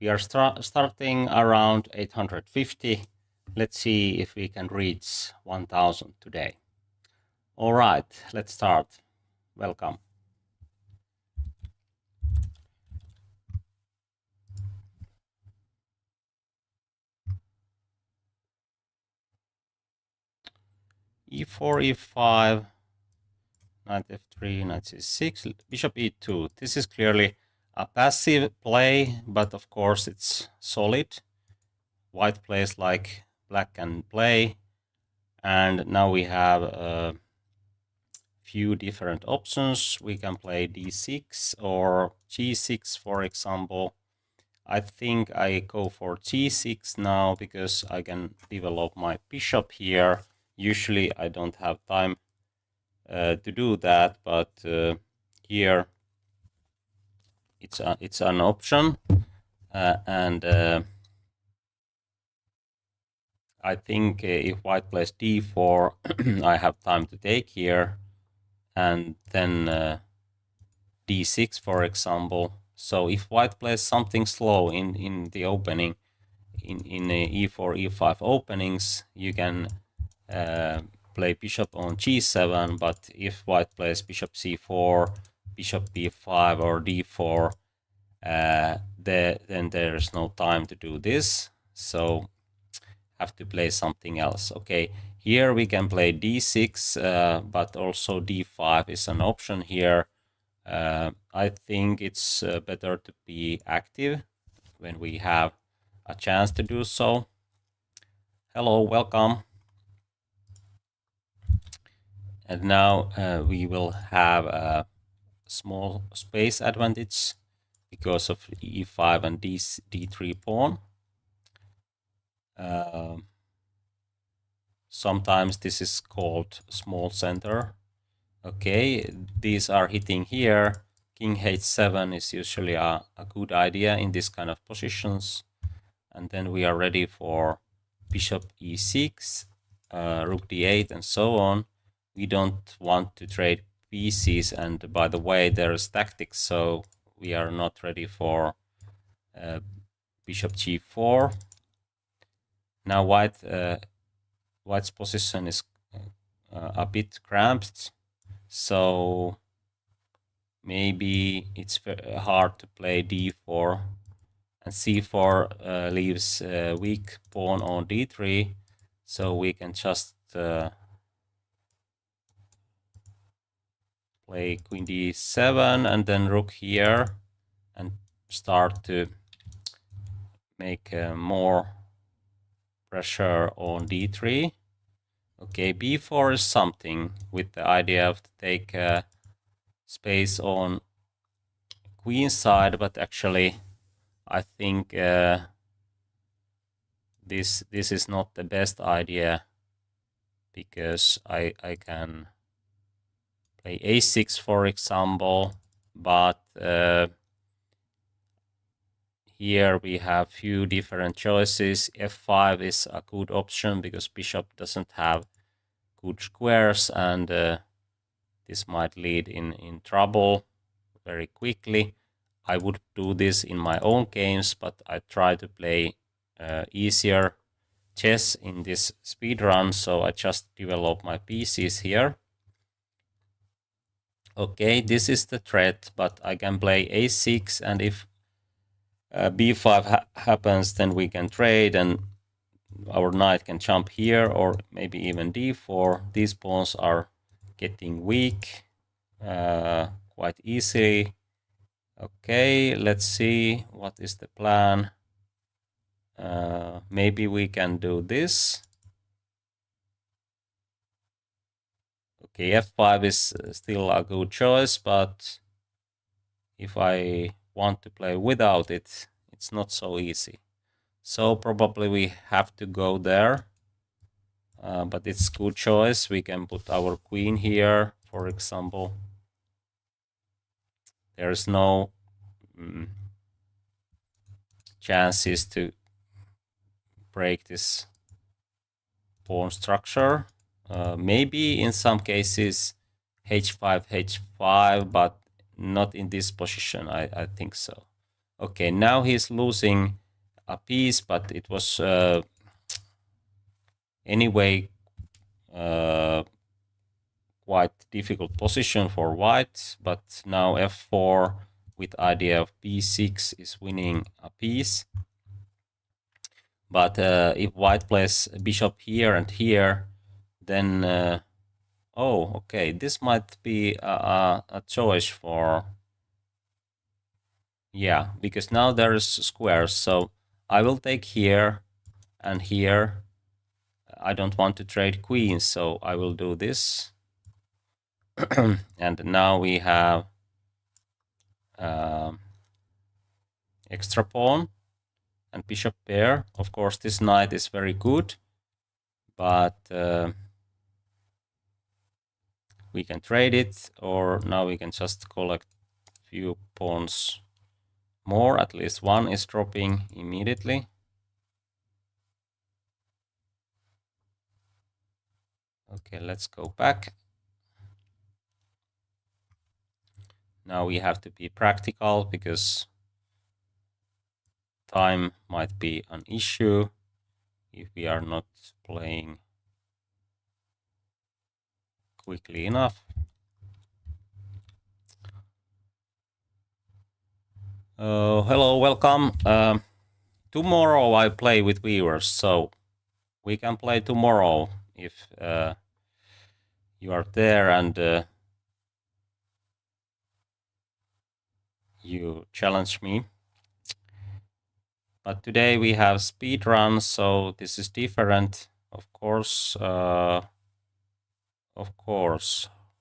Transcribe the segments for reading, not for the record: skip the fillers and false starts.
We are starting around 850. Let's see if we can reach 1000 today. All right, let's start. Welcome. E4, E5, knight F3, knight C6, bishop E2. This is clearly a passive play, but of course it's solid. White plays like black can play, and now we have a few different options. We can play D6 or G6, for example. I think I go for G6 now because I can develop my bishop here. Usually I don't have time to do that, but here it's an option, and I think if white plays d4, I have time to take here, and then d6, for example. So if white plays something slow in the opening, in e4, e5 openings, you can play bishop on g7, but if white plays bishop c4, bishop b5 or d4, then there is no time to do this, so have to play something else. Okay, here we can play d6, but also d5 is an option here. I think it's better to be active when we have a chance to do so. Hello, welcome. And now we will have a small space advantage because of e5 and d3 pawn. Sometimes this is called small center. Okay, these are hitting here. King h7 is usually a good idea in this kind of positions. And then we are ready for bishop e6, rook d8, and so on. We don't want to trade pieces, and by the way, there's tactics, so we are not ready for bishop g4. Now white's position is a bit cramped, so maybe it's hard to play d4, and c4 leaves a weak pawn on d3, so we can just play queen d7 and then rook here and start to make more pressure on d3. Okay, b4 is something with the idea of to take space on queen side, but actually I think this is not the best idea, because I can play a6, for example, but here we have few different choices. f5 is a good option because bishop doesn't have good squares, and this might lead in trouble very quickly. I would do this in my own games, but I try to play easier chess in this speedrun, so I just develop my pieces here. Okay, this is the threat, but I can play a6, and if b5 happens, then we can trade, and our knight can jump here, or maybe even d4. These pawns are getting weak quite easily. Okay, let's see what is the plan. Maybe we can do this. Okay, f5 is still a good choice, but if I want to play without it, it's not so easy. So probably we have to go there, but it's a good choice. We can put our queen here, for example. There's no chances to break this pawn structure. Maybe in some cases h5, h5, but not in this position, I think so. Okay, now he's losing a piece, but it was anyway quite difficult position for white. But now f4 with idea of b6 is winning a piece. But if white plays bishop here and here, then oh, okay, this might be a choice for, yeah, because now there's squares, so I will take here and here. I don't want to trade queens, so I will do this. And now we have extra pawn and bishop pair. Of course, this knight is very good, but we can trade it, or now we can just collect few pawns more. At least one is dropping immediately. Okay, let's go back. Now we have to be practical because time might be an issue if we are not playing quickly enough. Hello, welcome. Tomorrow I play with viewers, so we can play tomorrow if you are there and you challenge me. But today we have speedrun, so this is different. Of course.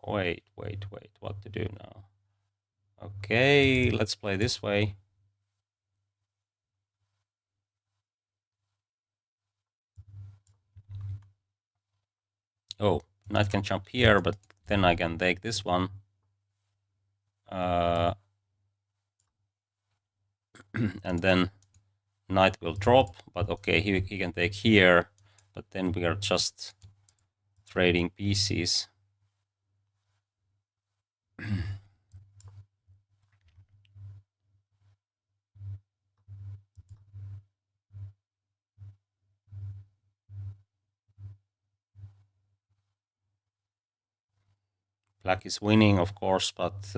Wait, what to do now? Okay, let's play this way. Oh, knight can jump here, but then I can take this one. And then knight will drop, but okay, he can take here, but then we are just trading pieces. Black is winning, of course, but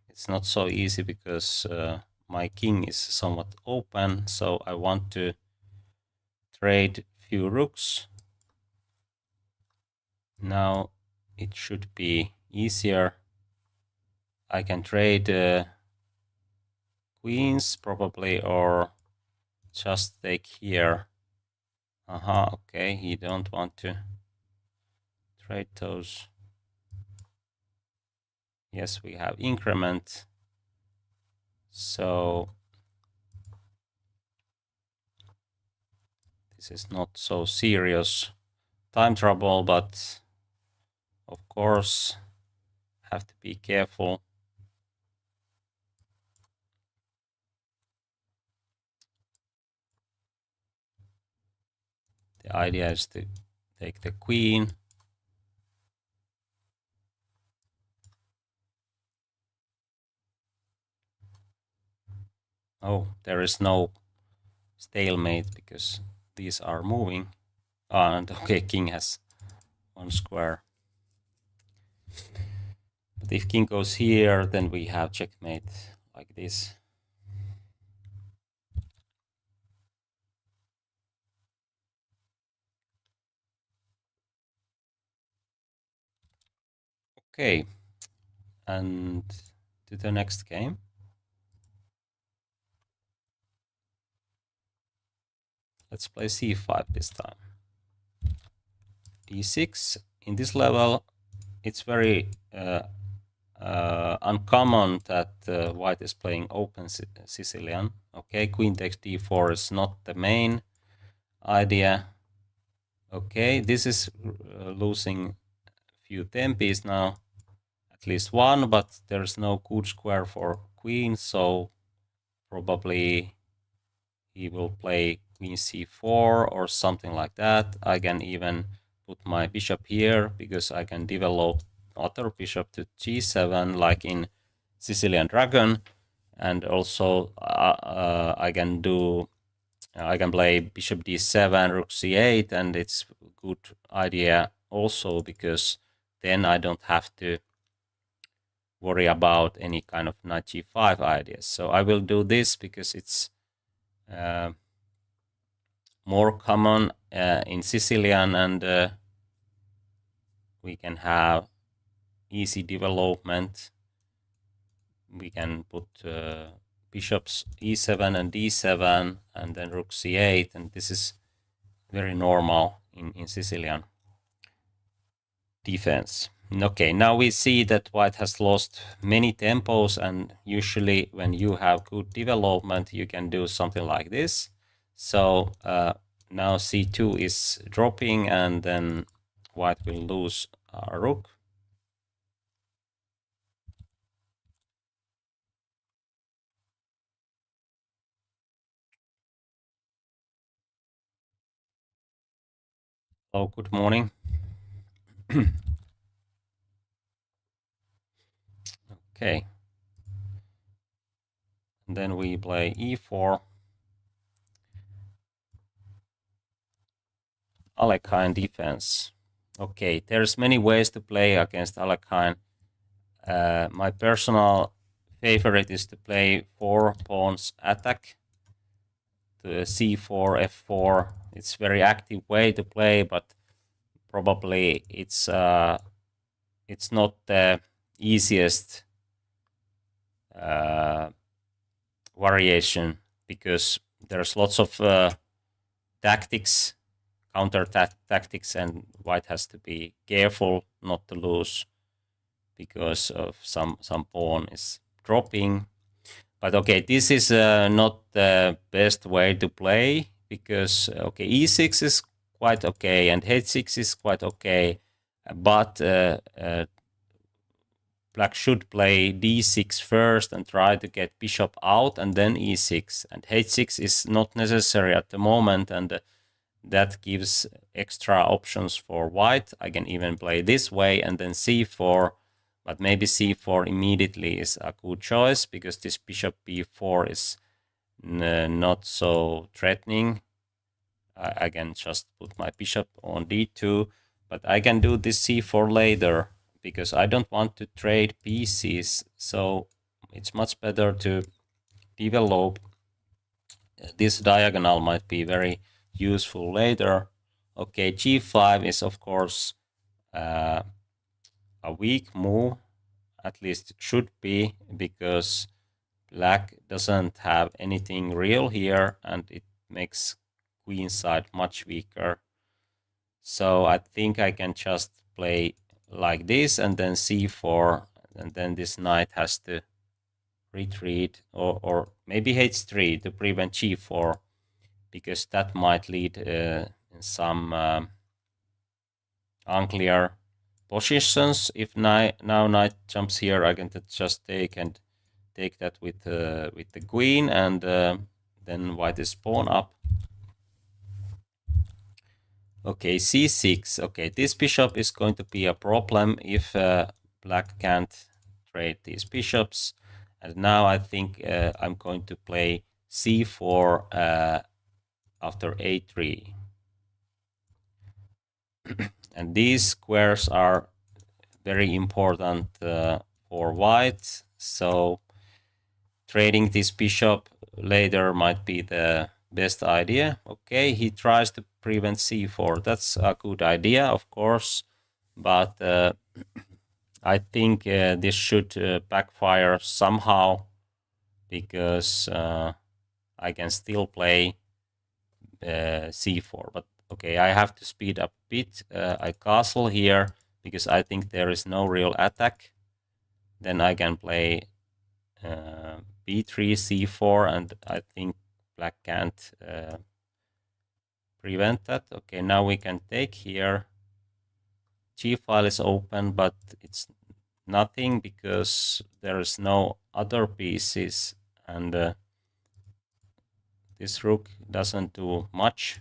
it's not so easy because my king is somewhat open, so I want to trade few rooks. Now it should be easier. I can trade queens probably, or just take here. Okay, you don't want to trade those. Yes, we have increment. So this is not so serious time trouble, but of course have to be careful. The idea is to take the queen. Oh, there is no stalemate because these are moving. And okay, king has one square. But if king goes here, then we have checkmate like this. Okay, and to the next game. Let's play c5 this time. d6. In this level, it's very uncommon that white is playing open Sicilian. Okay, queen takes d4 is not the main idea. Okay, this is losing a few tempis now, at least one, but there's no good square for queen, so probably he will play queen c4 or something like that. I can even put my bishop here because I can develop other bishop to g7 like in Sicilian Dragon, and also I can play bishop d7, rook c8, and it's a good idea also because then I don't have to worry about any kind of knight g5 ideas. So I will do this because it's more common in Sicilian, and we can have easy development. We can put bishops e7 and d7, and then rook c8, and this is very normal in Sicilian defense. Okay, now we see that white has lost many tempos, and usually when you have good development, you can do something like this. So now c2 is dropping, and then white will lose a rook. Oh, good morning. Okay. And then we play e4. Alekhine defense. Okay, there's many ways to play against Alekhine. My personal favorite is to play 4 pawns attack to c4, f4. It's very active way to play, but probably it's not the easiest variation because there's lots of tactics, counter tactics, and white has to be careful not to lose because of some pawn is dropping. But okay, this is not the best way to play because okay, e6 is quite okay and h6 is quite okay, but black should play d6 first and try to get bishop out and then e6, and h6 is not necessary at the moment, and that gives extra options for white. I can even play this way and then c4, but maybe c4 immediately is a good choice because this bishop b4 is not so threatening. I can just put my bishop on d2, but I can do this c4 later because I don't want to trade pieces, so it's much better to develop. This diagonal might be very useful later. Okay, g5 is of course a weak move, at least should be, because black doesn't have anything real here and it makes queen side much weaker. So I think I can just play like this and then c4, and then this knight has to retreat, or maybe h3 to prevent g4, because that might lead in some unclear positions. If now knight jumps here, I can just take that with the queen, and then white is pawn up. Okay, c6. Okay, this bishop is going to be a problem if black can't trade these bishops. And now I think I'm going to play c4 after a3. And these squares are very important for white, so trading this bishop later might be the best idea. Okay, he tries to prevent c4. That's a good idea, of course, but I think this should backfire somehow, because I can still play c4. But okay, I have to speed up a bit. I castle here because I think there is no real attack. Then I can play b3, c4, and I think black can't prevent that. Okay, now we can take here. G file is open, but it's nothing because there is no other pieces, and this rook doesn't do much.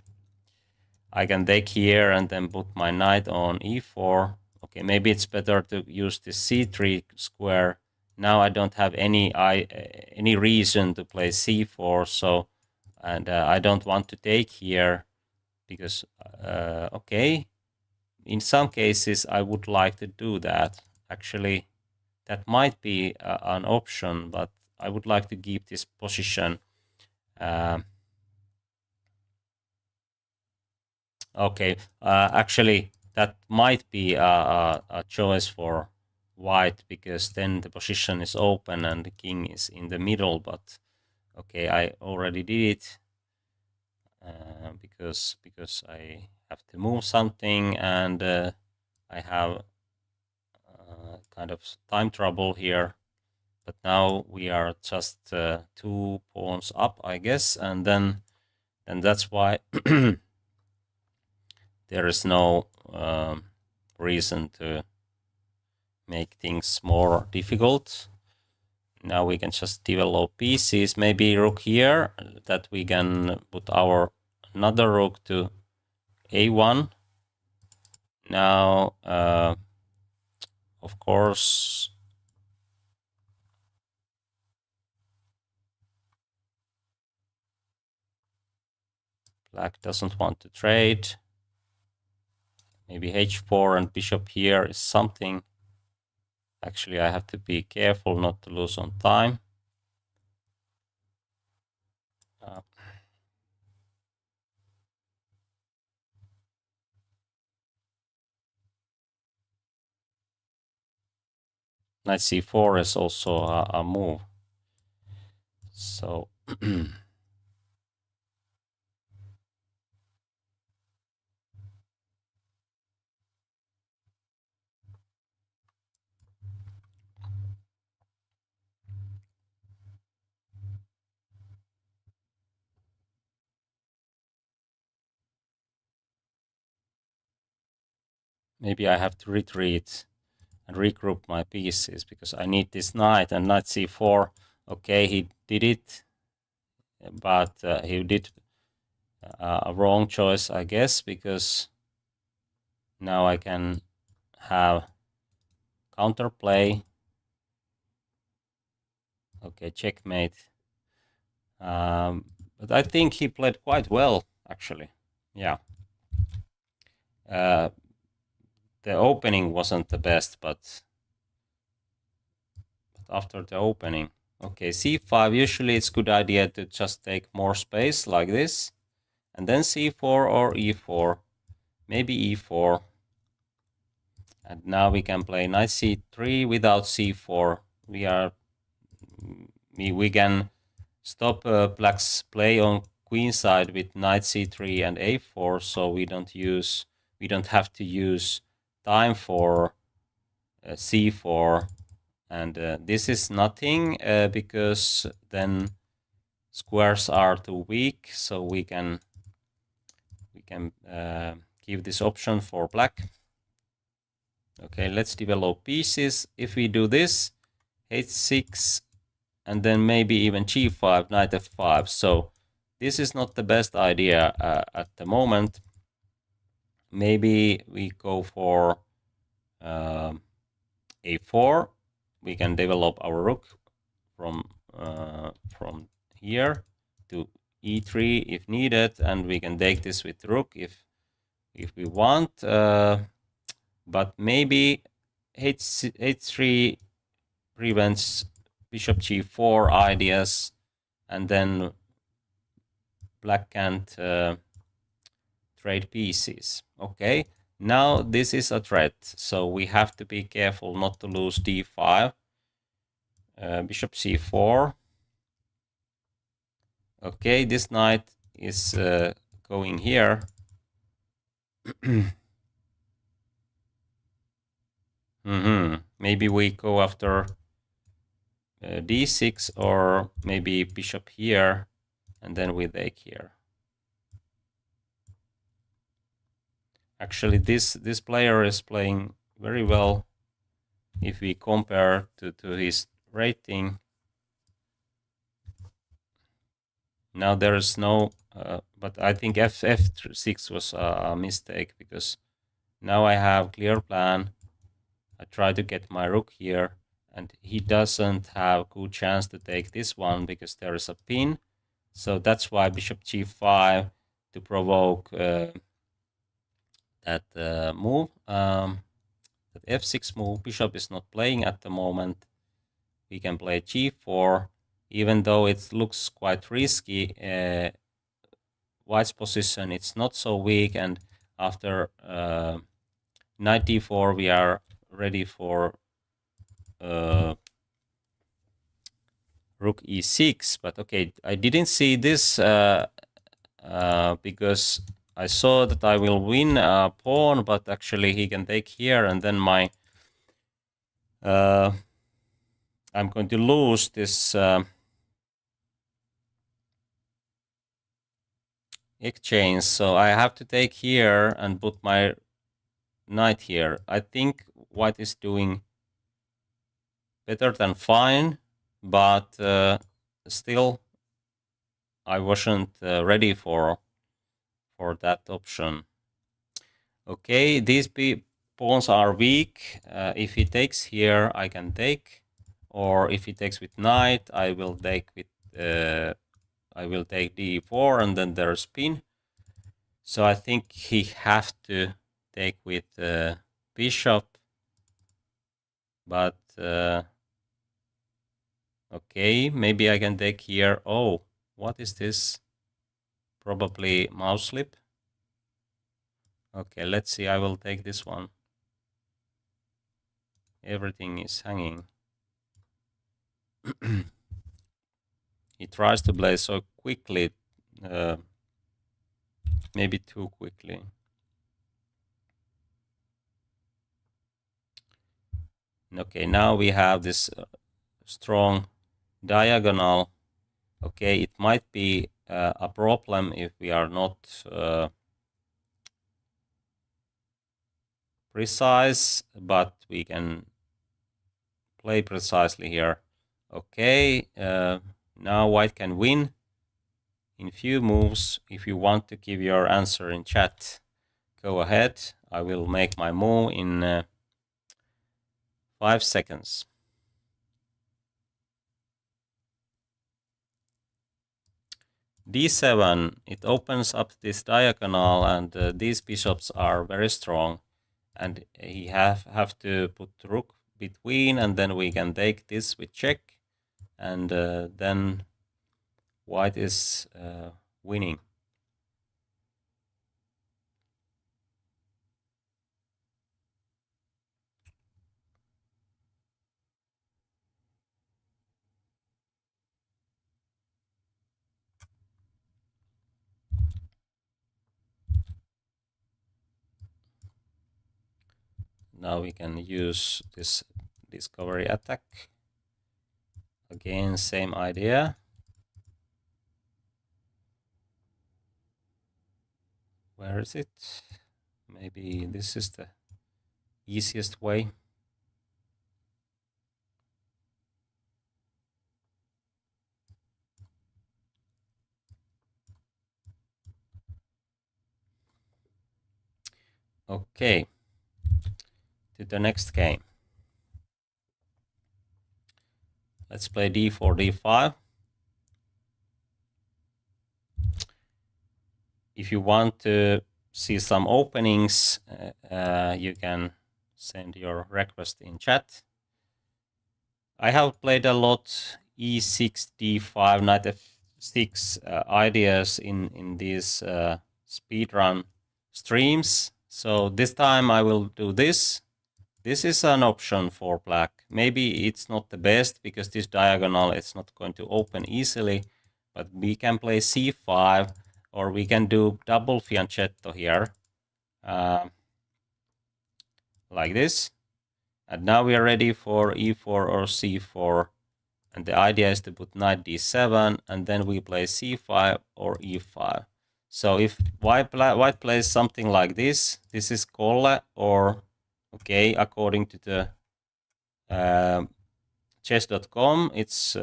I can take here and then put my knight on e4. Okay, maybe it's better to use this c3 square now I don't have any reason to play c4. So, and I don't want to take here because okay, in some cases I would like to do that. Actually, that might be an option, but I would like to keep this position. Okay, actually, that might be a choice for white, because then the position is open and the king is in the middle. But okay, I already did it because I have to move something, and I have kind of time trouble here. But now we are just 2 pawns up, I guess, and then that's why there is no reason to make things more difficult. Now we can just develop pieces, maybe rook here, that we can put our another rook to a1. Now, of course, black doesn't want to trade. Maybe h4 and bishop here is something. Actually, I have to be careful not to lose on time. Knight c4 is also a move. So maybe I have to retreat and regroup my pieces, because I need this knight. And knight c4, okay, he did it, but he did a wrong choice, I guess, because now I can have counterplay. Okay, checkmate. But I think he played quite well, actually. Yeah. The opening wasn't the best, but after the opening. Okay, c5, usually it's good idea to just take more space like this, and then c4 or e4, maybe e4. And now we can play knight c3 without c4. We can stop black's play on queen side with knight c3 and a4, so we don't have to use time for c4. And this is nothing because then squares are too weak, so we can give this option for black. Okay, let's develop pieces. If we do this, h6, and then maybe even g5, knight f5. So this is not the best idea at the moment. Maybe we go for a4. We can develop our rook from here to e3 if needed, and we can take this with rook if we want. But maybe h3 prevents bishop g4 ideas, and then black can't trade pieces. Okay, now this is a threat, so we have to be careful not to lose d5. Bishop c4. Okay, this knight is going here. Maybe we go after d6, or maybe bishop here, and then we take here. Actually, this player is playing very well if we compare to his rating. Now there is no, but I think f6 was a mistake, because now I have clear plan. I try to get my rook here, and he doesn't have good chance to take this one because there is a pin. So that's why bishop g5 to provoke that move, that f6 move. Bishop is not playing at the moment. We can play g4, even though it looks quite risky. White's position, it's not so weak, and after knight d4 we are ready for rook e6. But okay, I didn't see this because I saw that I will win a pawn, but actually he can take here, and then my I'm going to lose this exchange, so I have to take here and put my knight here. I think white is doing better than fine, but still I wasn't ready for that option. Okay, these pawns are weak. If he takes here, I can take, or if he takes with knight, I will take with d4, and then there's pin. So I think he have to take with bishop, but okay, maybe I can take here. Oh, what is this? Probably mouse slip. Okay, let's see. I will take this one. Everything is hanging. He tries to play so quickly, maybe too quickly. Okay, now we have this strong diagonal. Okay, it might be a problem if we are not precise, but we can play precisely here. Okay, now white can win in few moves. If you want to give your answer in chat, go ahead. I will make my move in 5 seconds. d7, it opens up this diagonal, and these bishops are very strong, and he have to put rook between, and then we can take this with check, and then white is winning. Now we can use this discovery attack. Again, same idea. Where is it? Maybe this is the easiest way. Okay, to the next game. Let's play d4, d5. If you want to see some openings, you can send your request in chat. I have played a lot e6, d5, knight f6 ideas in these speedrun streams. So this time I will do this. This is an option for black. Maybe it's not the best because this diagonal is not going to open easily, but we can play c5, or we can do double fianchetto here, like this. And now we are ready for e4 or c4. And the idea is to put knight d7, and then we play c5 or e5. So if white plays something like this, this is Kolle, or okay, according to the chess.com, it's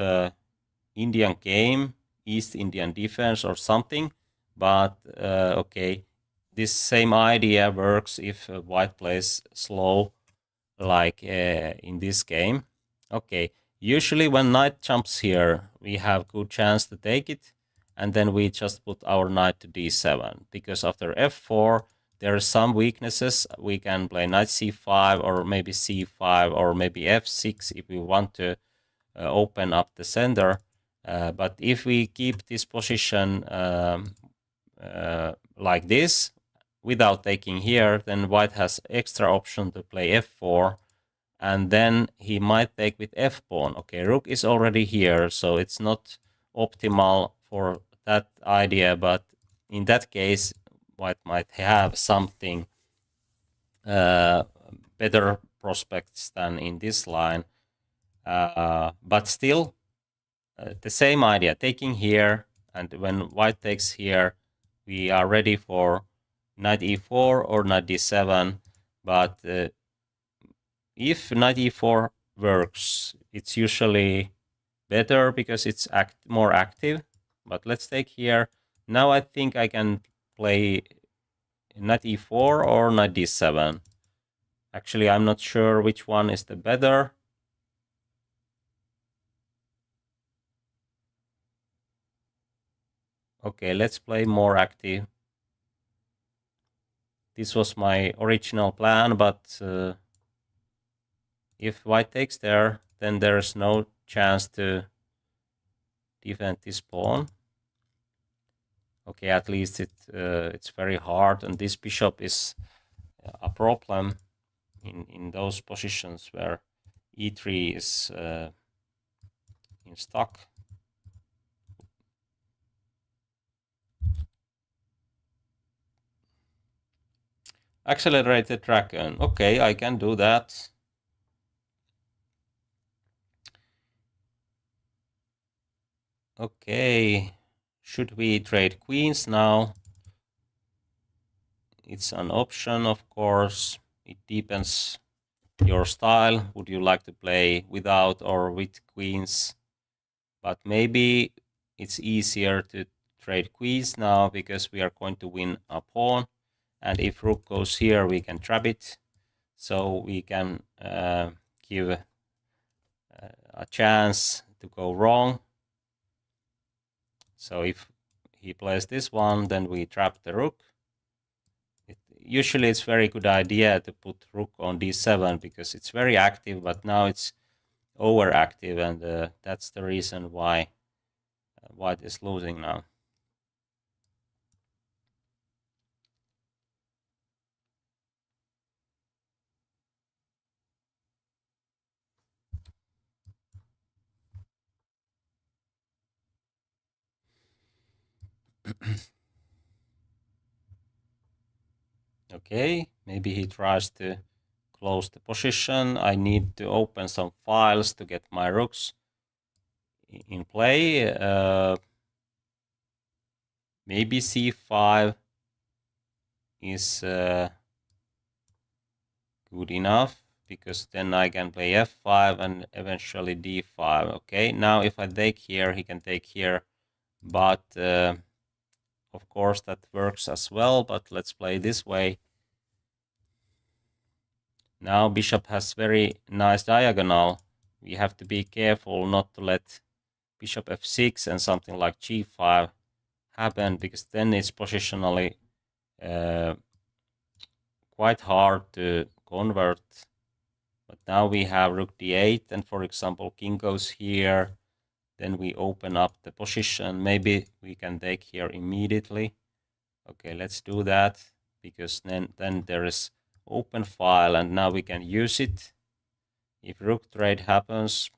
Indian game, East Indian defense or something. But okay, this same idea works if white plays slow, like in this game. Okay, usually when knight jumps here, we have good chance to take it, and then we just put our knight to d7, because after f4, there are some weaknesses. We can play knight c5, or maybe c5, or maybe f6 if we want to open up the center. But if we keep this position like this, without taking here, then white has extra option to play f4, and then he might take with f-pawn. Okay, rook is already here, so it's not optimal for that idea, but in that case, white might have something better prospects than in this line. But still, the same idea, taking here, and when white takes here, we are ready for knight e4 or knight d7, but if knight e4 works, it's usually better because it's more active. But let's take here. Now I think I can play knight e4 or knight d7. Actually, I'm not sure which one is the better. Okay, let's play more active. This was my original plan, but if white takes there, then there's no chance to defend this pawn. Okay, at least it's very hard, and this bishop is a problem in those positions where e3 is in stuck. Accelerated dragon. Okay, I can do that. Okay, should we trade queens now? It's an option, of course. It depends your style. Would you like to play without or with queens? But maybe it's easier to trade queens now because we are going to win a pawn. And if rook goes here, we can trap it. So we can give a chance to go wrong. So if he plays this one, then we trap the rook. Usually it's very good idea to put rook on d7 because it's very active, but now it's overactive, and that's the reason why white is losing now. Okay, maybe he tries to close the position. I need to open some files to get my rooks in play. Maybe c5 is good enough, because then I can play f5 and eventually d5. Okay, now if I take here, he can take here, but of course that works as well, but let's play this way. Now bishop has very nice diagonal. We have to be careful not to let bishop f6 and something like g5 happen, because then it's positionally quite hard to convert. But now we have rook d8, and for example king goes here, then we open up the position. Maybe we can take here immediately. Okay, let's do that, because then there is open file, and now we can use it. If rook trade happens,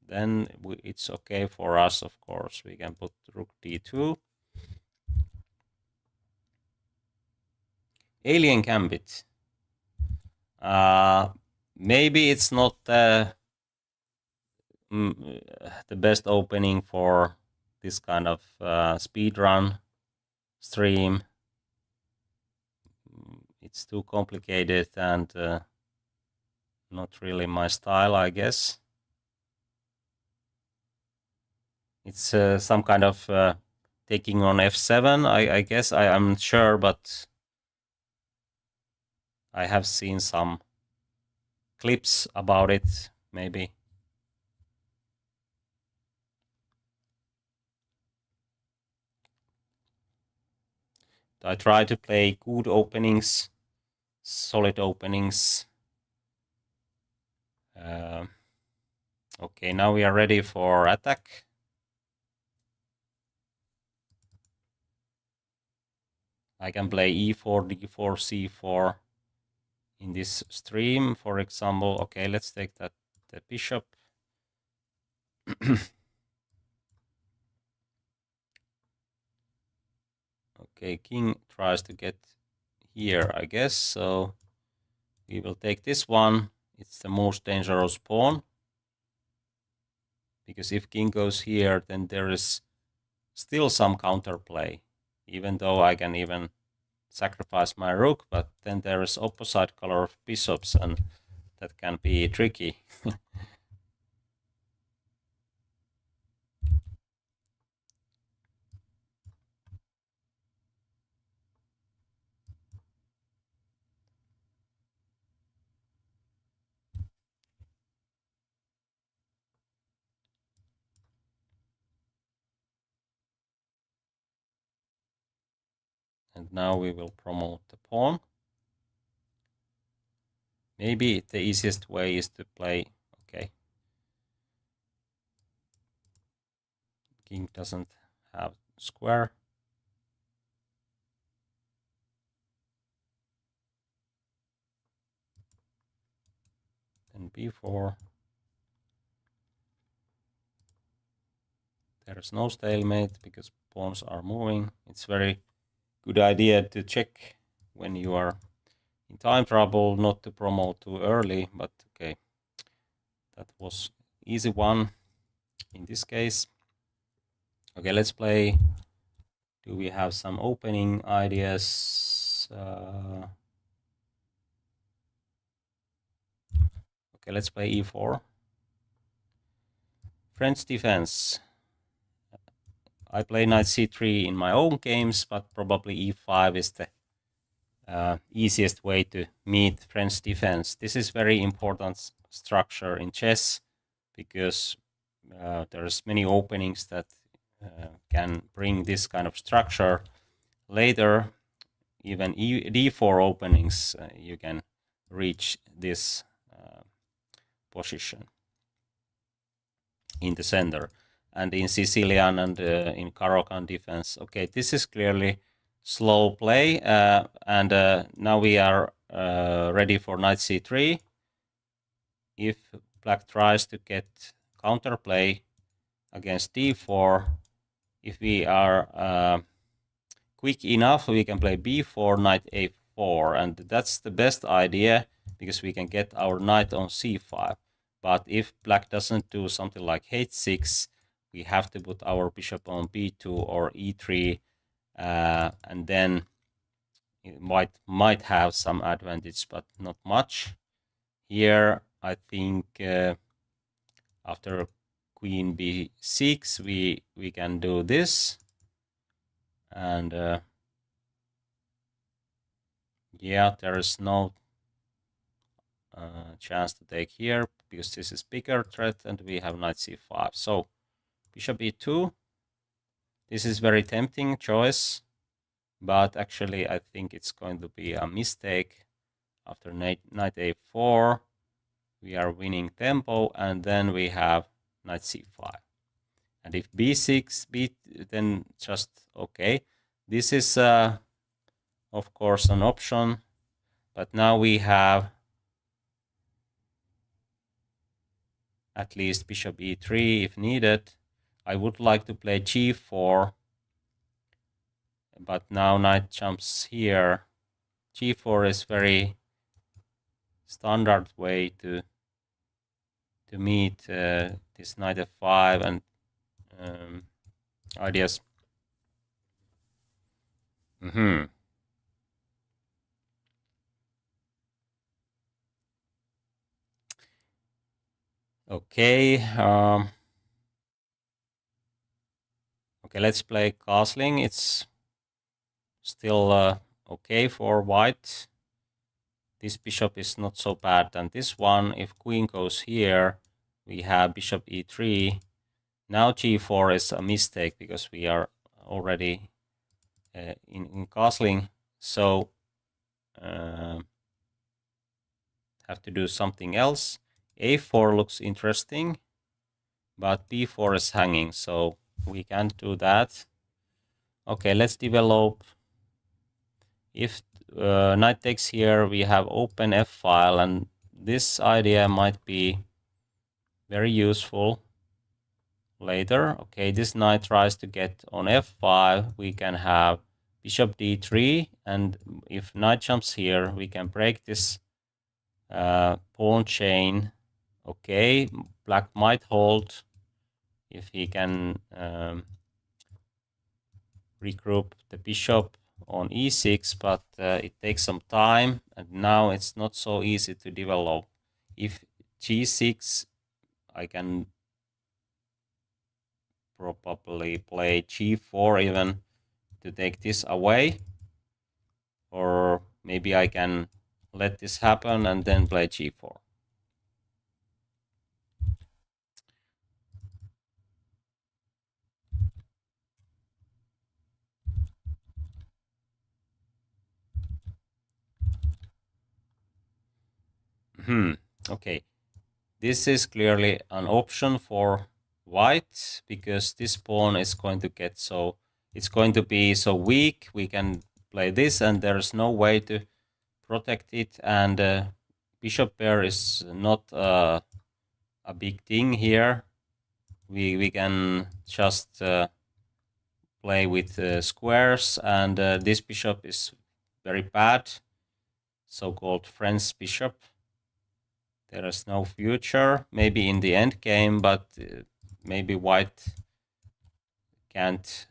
then it's okay for us, of course. We can put rook d2. Alien Gambit. Maybe it's not the best opening for this kind of speedrun stream. It's too complicated and not really my style, I guess. It's some kind of taking on f7, I guess. I'm not sure, but I have seen some clips about it, maybe. I try to play good openings, solid openings. Okay, now we are ready for attack. I can play e4, d4, c4 in this stream, for example. Okay, let's take that the bishop. Okay, king tries to get here, I guess. So we will take this one. It's the most dangerous pawn. Because if king goes here, then there is still some counterplay. Even though I can even sacrifice my rook, but then there is opposite color of bishops, and that can be tricky. And now we will promote the pawn. Maybe the easiest way is to play, okay. King doesn't have square. Then b4. There is no stalemate because pawns are moving. It's very good idea to check when you are in time trouble, not to promote too early, but okay. That was easy one in this case. Okay, let's play. Do we have some opening ideas? Okay, let's play e4. French defense. I play knight c3 in my own games, but probably e5 is the easiest way to meet French defense. This is very important structure in chess because there's many openings that can bring this kind of structure. Later, even d4 openings, you can reach this position in the center. And in Sicilian and in Caro-Kann defense, okay, this is clearly slow play, and now we are ready for knight c3. If black tries to get counterplay against d4, if we are quick enough, we can play b4, knight a4, and that's the best idea because we can get our knight on c5. But if black doesn't do something like h6, we have to put our bishop on b2 or e3, and then it might have some advantage, but not much. Here, I think after queen b6, we can do this, and yeah, there is no chance to take here because this is bigger threat, and we have knight c5. So bishop e2. This is very tempting choice, but actually I think it's going to be a mistake. After knight a4, we are winning tempo, and then we have knight c5. And if b6, then just okay. This is of course an option, but now we have at least bishop e3 if needed. I would like to play g4, but now knight jumps here. g4 is very standard way to meet this knight f5 and ideas. Okay. Okay, let's play castling. It's still okay for white. This bishop is not so bad than this one. If queen goes here, we have bishop e3. Now g4 is a mistake because we are already in castling. So have to do something else. A4 looks interesting, but B4 is hanging, so we can't do that. Okay, let's develop. If knight takes here, we have open F file, and this idea might be very useful later. Okay, this knight tries to get on F5. We can have bishop D3, and if knight jumps here, we can break this pawn chain. Okay, black might hold if he can regroup the bishop on e6, but it takes some time, and now it's not so easy to develop. If g6, I can probably play g4 even to take this away, or maybe I can let this happen and then play g4. Okay, this is clearly an option for white, because this pawn is going to get so, it's going to be so weak. We can play this and there's no way to protect it, and bishop pair is not a big thing here. We can just play with squares, and this bishop is very bad, so-called French bishop. There is no future, maybe in the end game, but maybe white can't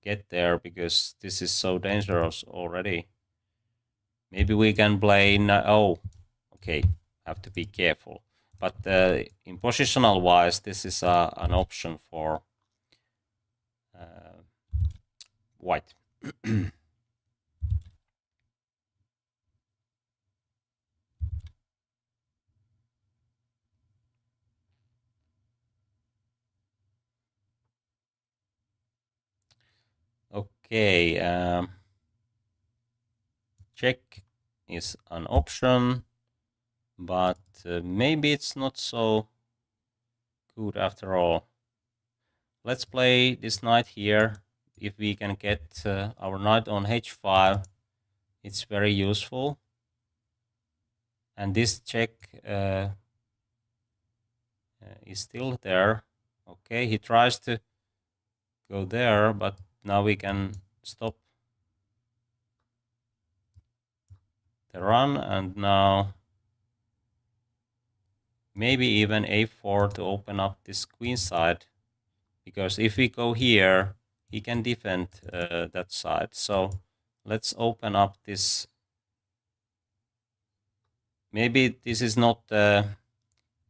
get there because this is so dangerous already. Maybe we can play, oh, okay, have to be careful. But in positional wise, this is an option for white. Okay, check is an option, but maybe it's not so good after all. Let's play this knight here. If we can get our knight on h5, it's very useful. And this check is still there. Okay, he tries to go there, but now we can stop the run, and now maybe even a4 to open up this queen side, because if we go here, he can defend that side. So let's open up this. Maybe this is not the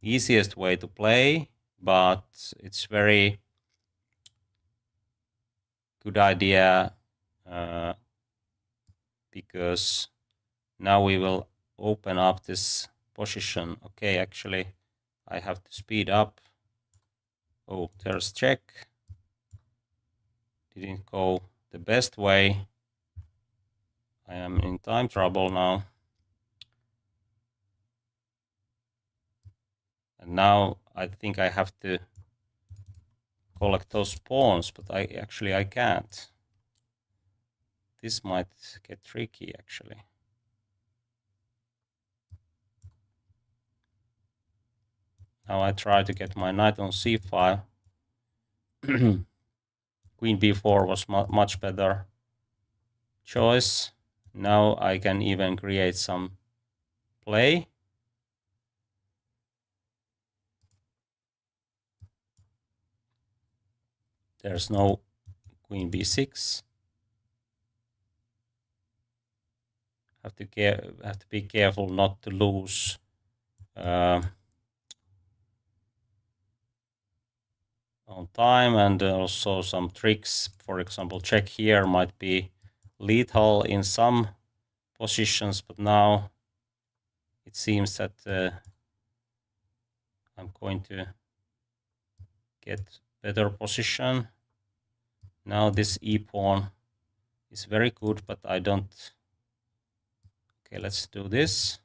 easiest way to play, but it's very good idea, because now we will open up this position. Okay, actually I have to speed up. Oh, there's check. Didn't go the best way. I am in time trouble now. And now I think I have to collect those pawns, but I can't. This might get tricky actually. Now I try to get my knight on c5. Queen b4 was much better choice. Now I can even create some play. There's no queen b6. Have to be careful not to lose on time, and also some tricks. For example, check here might be lethal in some positions, but now it seems that I'm going to get better position. Now this e pawn is very good, but I don't. Okay, let's do this.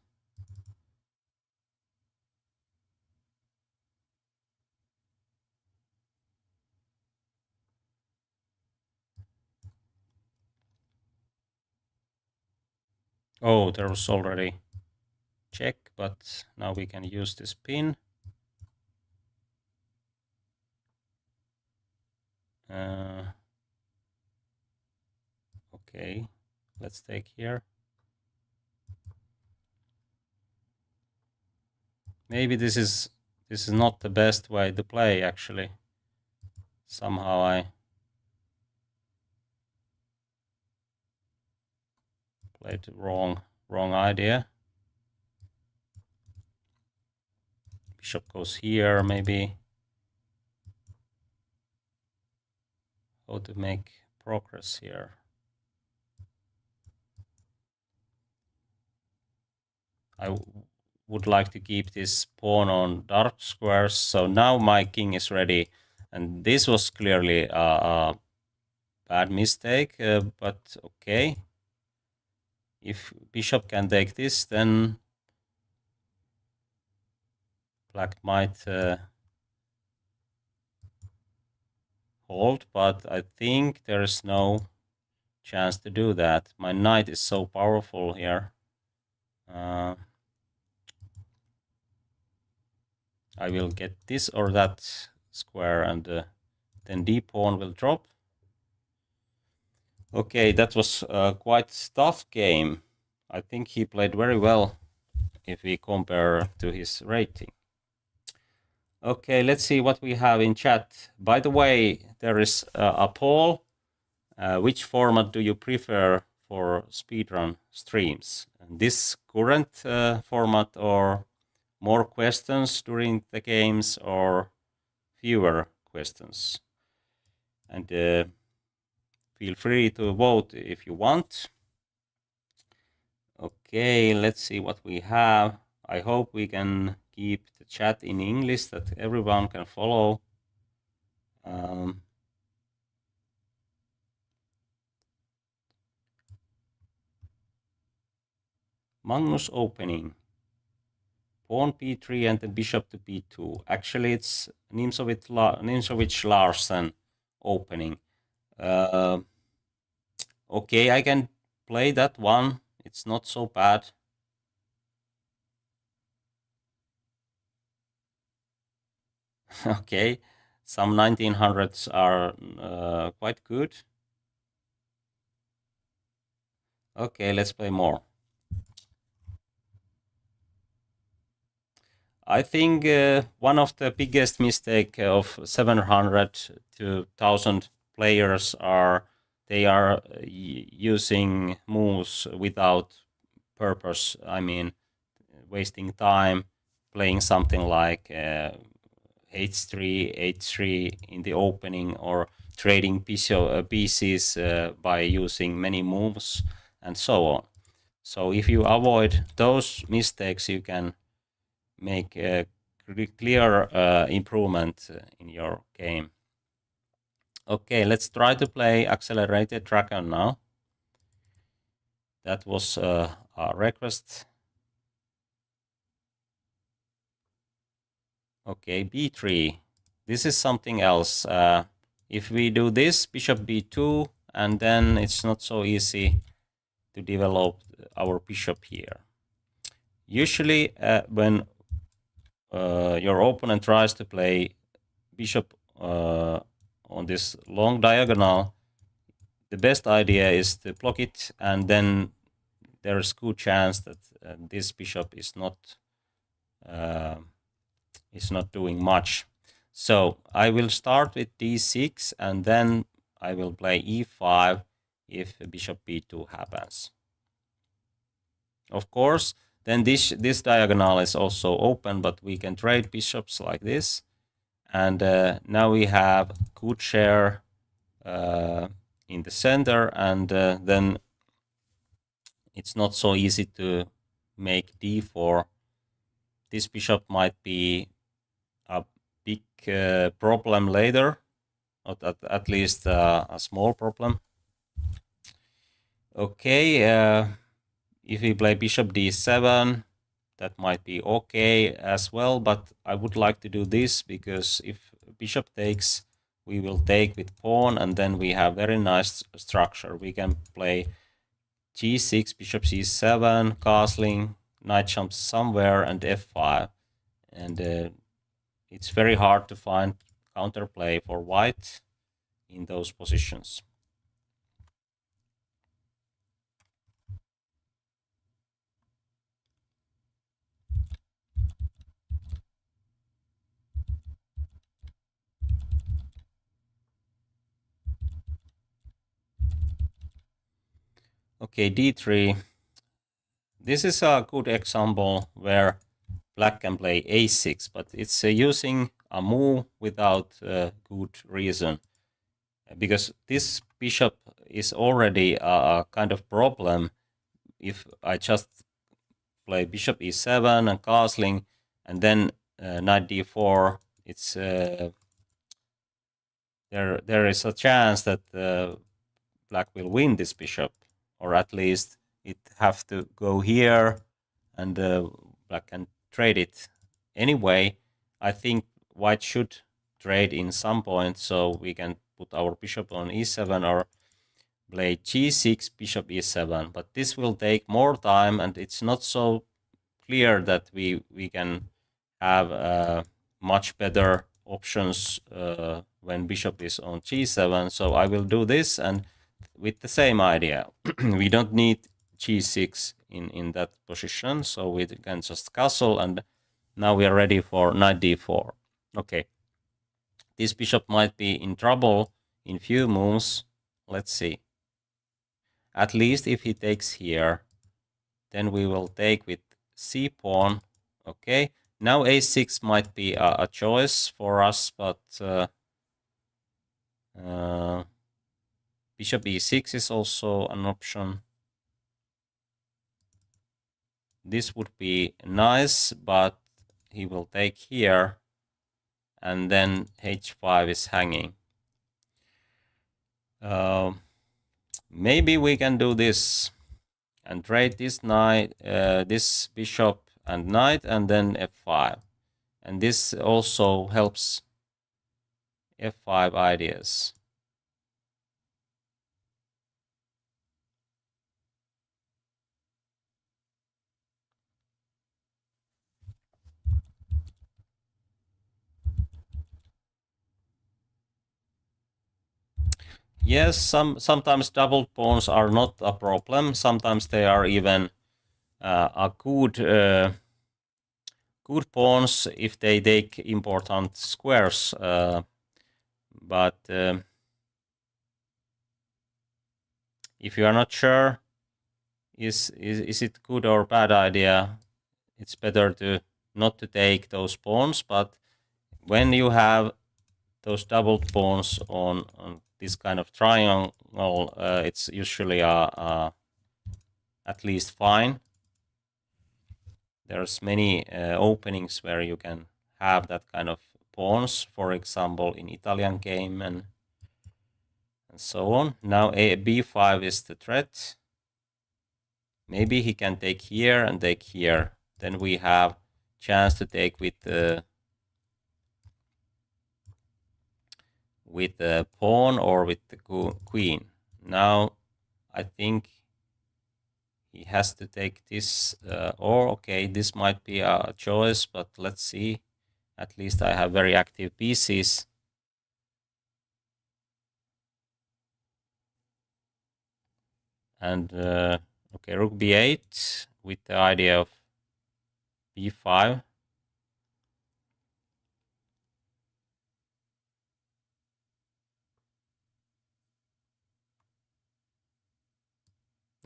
Oh, there was already check, but now we can use this pin. Okay, let's take here. Maybe this is not the best way to play, actually. Somehow I played the wrong idea. Bishop goes here, maybe. How to make progress here. I would like to keep this pawn on dark squares. So now my king is ready. And this was clearly a bad mistake, but okay. If bishop can take this, then black might hold, but I think there is no chance to do that. My knight is so powerful here. I will get this or that square, and then d pawn will drop. Okay, that was quite tough game. I think he played very well if we compare to his rating. Okay, let's see what we have in chat. By the way, there is a poll. Which format do you prefer for speedrun streams? This current format, or more questions during the games, or fewer questions? And feel free to vote if you want. Okay, let's see what we have. I hope we can keep the chat in English that everyone can follow. Magnus opening. Pawn b3 and then bishop to b2. Actually, it's Nimzowitsch Larsen opening. Okay, I can play that one. It's not so bad. Okay, some 1900s are quite good. Okay, let's play more. I think one of the biggest mistake of 700 to 1000 players are they are using moves without purpose. I mean, wasting time playing something like h3, h3 in the opening, or trading pieces by using many moves and so on. So if you avoid those mistakes, you can make a clear improvement in your game. Okay, let's try to play Accelerated Dragon now. That was a request. Okay, b3. This is something else. If we do this, bishop b2, and then it's not so easy to develop our bishop here. Usually, when your opponent tries to play bishop on this long diagonal, the best idea is to block it, and then there is good chance that this bishop is not doing much. So I will start with d6, and then I will play e5 if bishop b2 happens. Of course, then this diagonal is also open, but we can trade bishops like this. And now we have good share in the center, and then it's not so easy to make d4. This bishop might be a big problem later, or at least a small problem. Okay, if we play bishop d7, that might be okay as well, but I would like to do this because if bishop takes, we will take with pawn, and then we have very nice structure. We can play g6, bishop c7, castling, knight jumps somewhere, and f5. And it's very hard to find counterplay for white in those positions. Okay, d3. This is a good example where black can play a6, but it's using a move without good reason. Because this bishop is already a kind of problem. If I just play bishop e7 and castling, and then knight d4, it's there is a chance that black will win this bishop, or at least it have to go here, and black can trade it. Anyway, I think white should trade in some point, so we can put our bishop on e7 or play g6, bishop e7. But this will take more time, and it's not so clear that we can have much better options when bishop is on g7. So I will do this, and with the same idea. We don't need g6 in that position, so we can just castle, and now we are ready for knight d4. Okay, this bishop might be in trouble in few moves. Let's see. At least if he takes here, then we will take with c pawn. Okay, now a6 might be a choice for us, but bishop e6 is also an option. This would be nice, but he will take here, and then h5 is hanging. Maybe we can do this and trade this knight, this bishop and knight, and then f5. And this also helps f5 ideas. Yes, sometimes double pawns are not a problem. Sometimes they are even a good pawns if they take important squares. But if you are not sure, is it good or bad idea, it's better to not to take those pawns. But when you have those doubled pawns on this kind of triangle, it's usually at least fine. There's many openings where you can have that kind of pawns, for example, in Italian game and so on. Now b5 is the threat. Maybe he can take here and take here. Then we have chance to take with the pawn or with the queen. Now I think he has to take this, or okay, this might be a choice, but let's see. At least I have very active pieces. And okay, rook b8 with the idea of b5.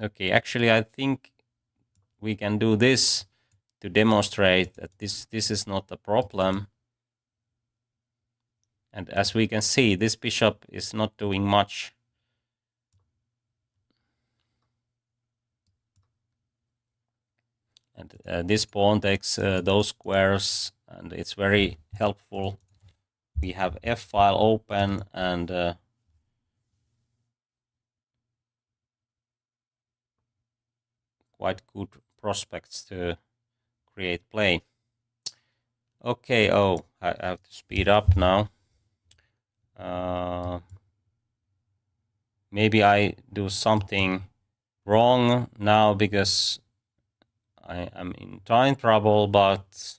Okay, actually I think we can do this to demonstrate that this is not a problem. And as we can see, this bishop is not doing much. And this pawn takes those squares, and it's very helpful. We have f file open, and quite good prospects to create play. Okay, oh, I have to speed up now. Maybe I do something wrong now because I am in time trouble, but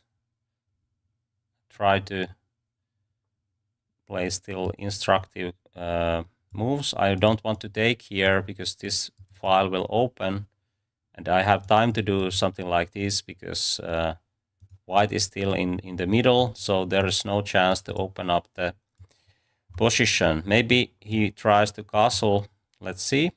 try to play still instructive moves. I don't want to take here because this file will open, and I have time to do something like this because white is still in the middle, so there is no chance to open up the position. Maybe he tries to castle. Let's see.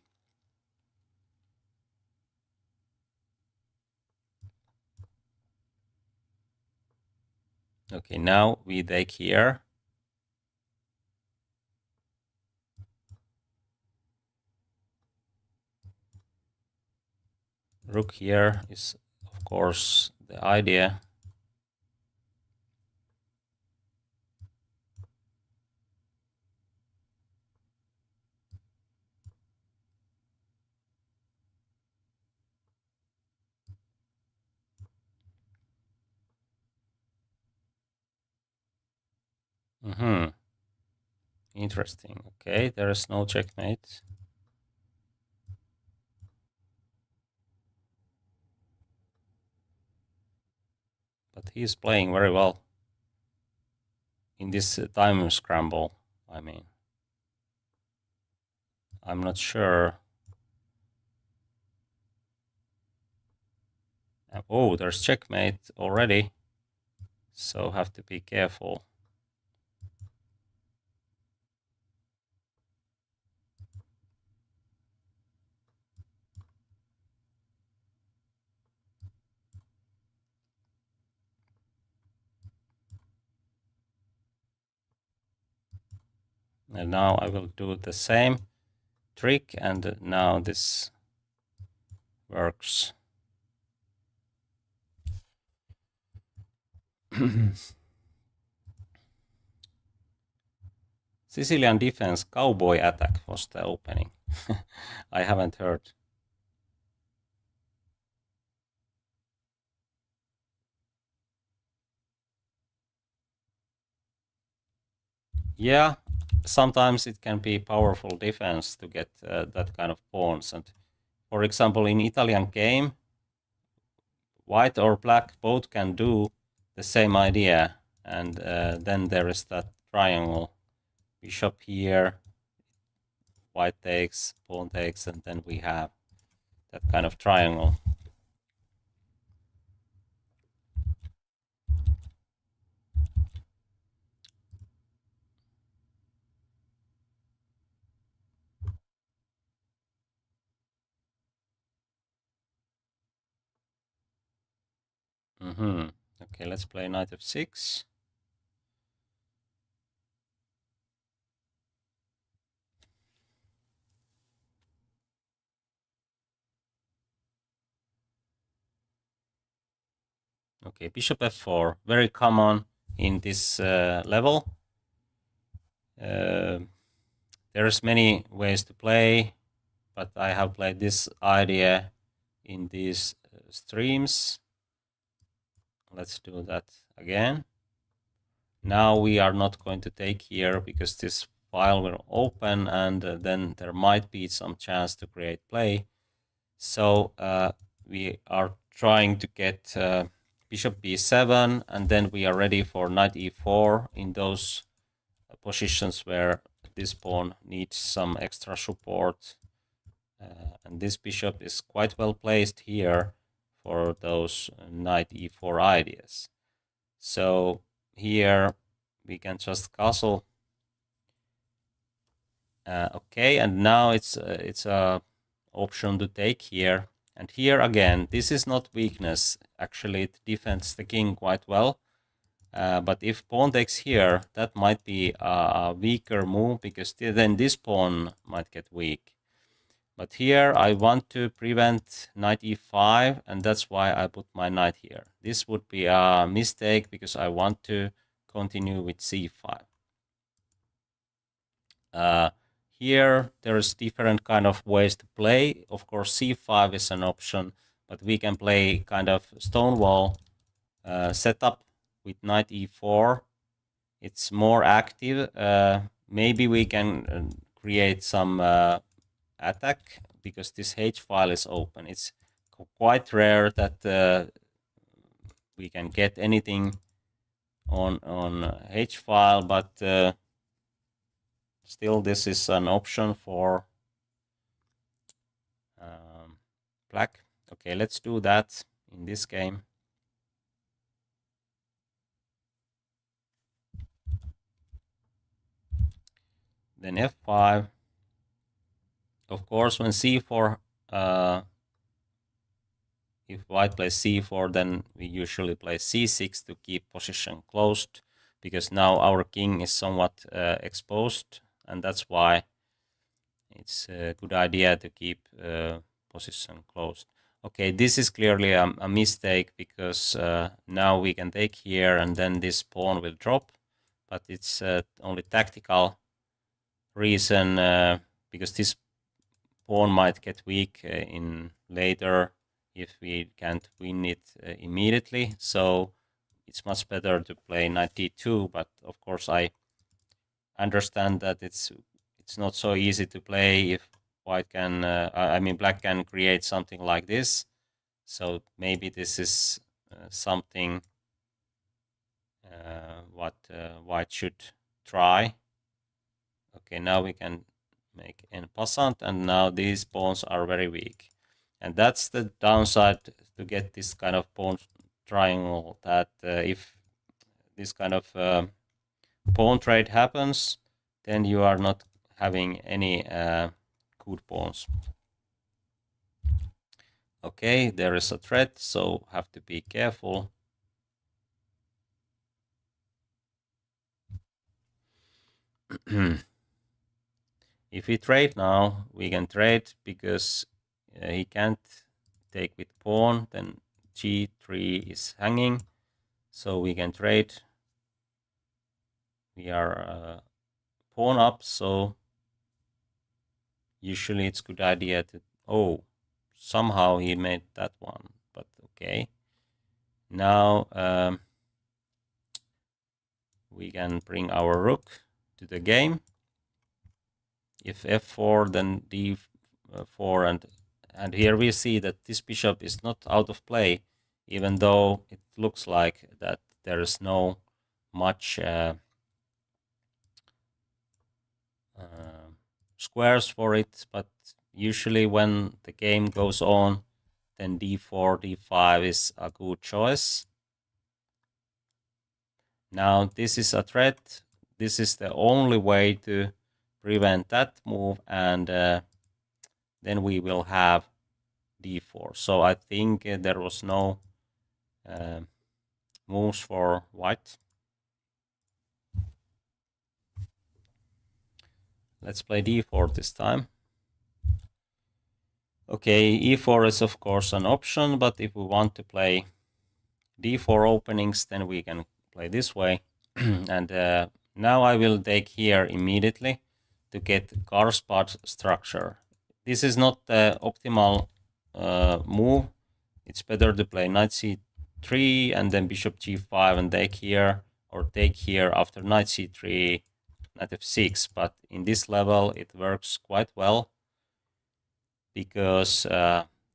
Okay, now we take here. Rook here is, of course, the idea. Interesting. Okay, there is no checkmate. But he's playing very well in this time scramble. I mean, I'm not sure. Oh, there's checkmate already, so have to be careful. And now I will do the same trick, and now this works. Sicilian defense cowboy attack was the opening. I haven't heard. Yeah, sometimes it can be powerful defense to get that kind of pawns. And for example, in Italian game, white or black both can do the same idea. And then there is that triangle. Bishop here, white takes, pawn takes, and then we have that kind of triangle. Okay, let's play knight f6. Okay, bishop f4, very common in this level. There's many ways to play, but I have played this idea in these streams. Let's do that again. Now we are not going to take here because this file will open, and then there might be some chance to create play. So we are trying to get bishop b7, and then we are ready for knight e4 in those positions where this pawn needs some extra support. And this bishop is quite well placed here for those knight e4 ideas. So here we can just castle. Okay, and now it's a option to take here. And here again, this is not weakness. Actually, it defends the king quite well. But if pawn takes here, that might be a weaker move because then this pawn might get weak. But here I want to prevent knight e5, and that's why I put my knight here. This would be a mistake because I want to continue with c5. Here there is different kind of ways to play. Of course, c5 is an option, but we can play kind of stonewall setup with knight e4. It's more active. Maybe we can create some attack because this H file is open. It's quite rare that we can get anything on H file, but still this is an option for black. Okay, let's do that in this game. Then f5. Of course, when c4, if white plays c4, then we usually play c6 to keep position closed, because now our king is somewhat exposed, and that's why it's a good idea to keep position closed. Okay, this is clearly a mistake, because now we can take here and then this pawn will drop, but it's only tactical reason, because this pawn might get weak in later if we can't win it immediately. So it's much better to play knight d2, but of course I understand that it's not so easy to play if white can, I mean black can create something like this. So maybe this is something what white should try. Okay, now we can make en passant, and now these pawns are very weak. And that's the downside to get this kind of pawn triangle, that if this kind of pawn trade happens, then you are not having any good pawns. Okay, there is a threat, so have to be careful. If we trade now, we can trade because he can't take with pawn, then g3 is hanging, so we can trade. We are pawn up, so usually it's good idea to, oh, somehow he made that one, but okay. Now we can bring our rook to the game. If f4, then d4, and here we see that this bishop is not out of play, even though it looks like that there is no much squares for it, but usually when the game goes on, then d4, d5 is a good choice. Now this is a threat. This is the only way to prevent that move, and then we will have d4. So I think there was no moves for white. Let's play d4 this time. Okay, e4 is of course an option, but if we want to play d4 openings, then we can play this way. And now I will take here immediately to get Karspad structure. This is not the optimal move. It's better to play knight c3 and then bishop g5 and take here, or take here after knight c3, knight f6. But in this level it works quite well, because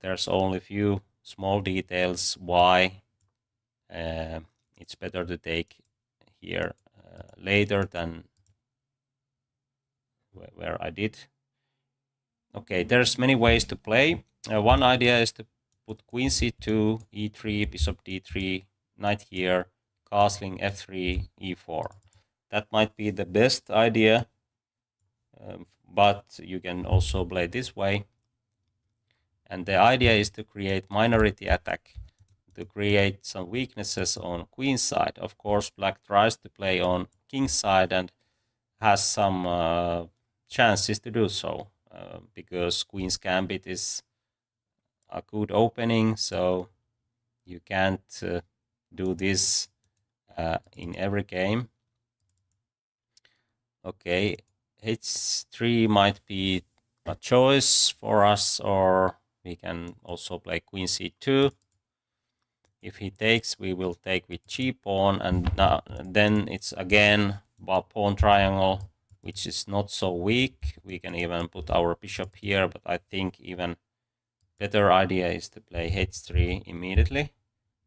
there's only few small details why it's better to take here later than where I did. Okay, there's many ways to play. One idea is to put queen c2, e3, bishop d3, knight here, castling f3, e4. That might be the best idea, but you can also play this way. And the idea is to create minority attack, to create some weaknesses on queen side. Of course, black tries to play on king side and has some chances to do so, because queen's gambit is a good opening, so you can't do this in every game. Okay, h3 might be a choice for us, or We can also play queen c2. If he takes, we will take with g-pawn, and then it's again pawn triangle, which is not so weak. We can even put our bishop here, but I think even better idea is to play h3 immediately.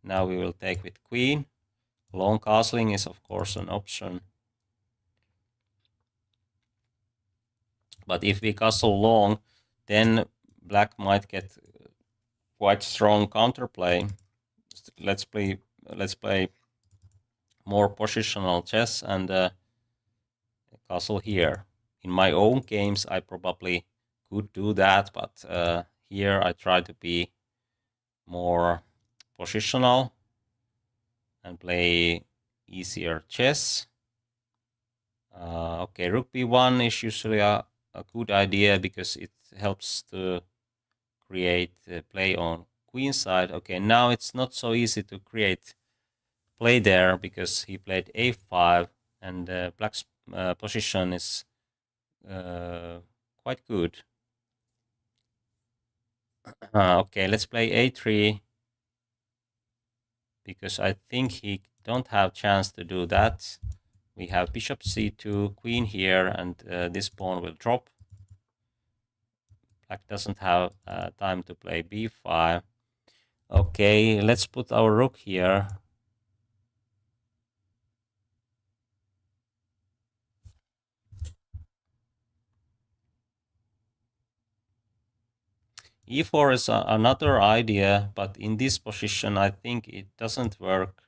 Now we will take with queen. Long castling is of course an option. But if we castle long, then black might get quite strong counterplay. Let's play more positional chess and castle here. In my own games, I probably could do that, but here I try to be more positional and play easier chess. Okay, rook b1 is usually a good idea because it helps to create play on queen side. Okay, now it's not so easy to create play there because he played a5 and black's position is quite good. Okay, let's play a3 because I think he don't have chance to do that. We have bishop c2, queen here, and this pawn will drop. Black doesn't have time to play b5. Okay, let's put our rook here. e4 is another idea, but in this position I think it doesn't work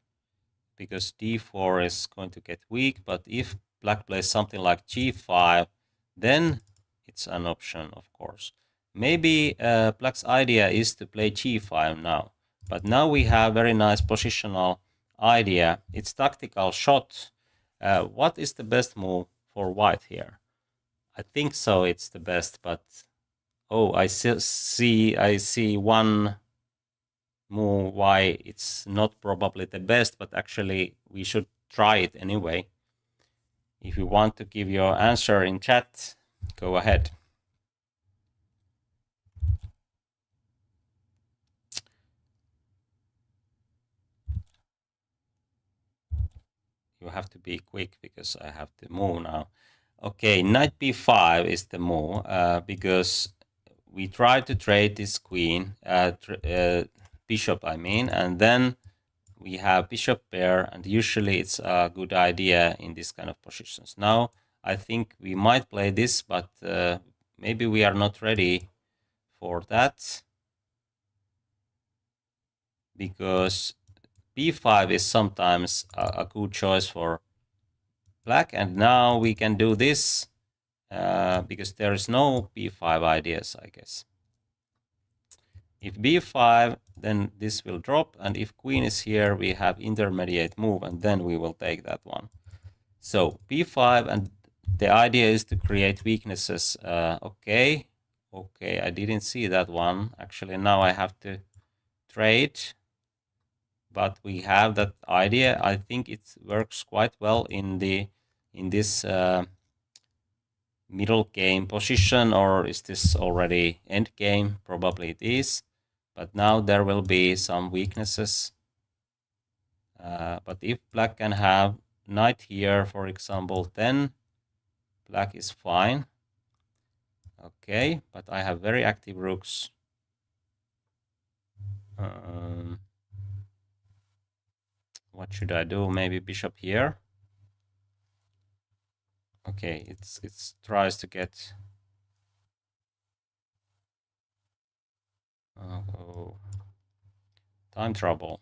because d4 is going to get weak. But if black plays something like g5, then it's an option, of course. Maybe black's idea is to play g5 now, but now we have very nice positional idea. It's tactical shot. What is the best move for white here? I think so it's the best, but oh, I see one move why it's not probably the best, but actually we should try it anyway. If you want to give your answer in chat, go ahead. You have to be quick because I have to move now. Okay, knight b5 is the move because we try to trade this queen, bishop I mean, and then we have bishop pair, and usually it's a good idea in this kind of positions. Now I think we might play this, but maybe we are not ready for that because b5 is sometimes a good choice for black, and now we can do this because there is no b5 ideas, I guess. If b5, then this will drop, and if queen is here, we have intermediate move, and then we will take that one. So b5, and the idea is to create weaknesses. Okay, I didn't see that one. Actually, now I have to trade, but we have that idea. I think it works quite well in this middle game position, or is this already end game? Probably it is, but now there will be some weaknesses. But if black can have knight here, for example, then black is fine. Okay, but I have very active rooks. What should I do? Maybe bishop here. Okay, it tries to get. Oh, time trouble.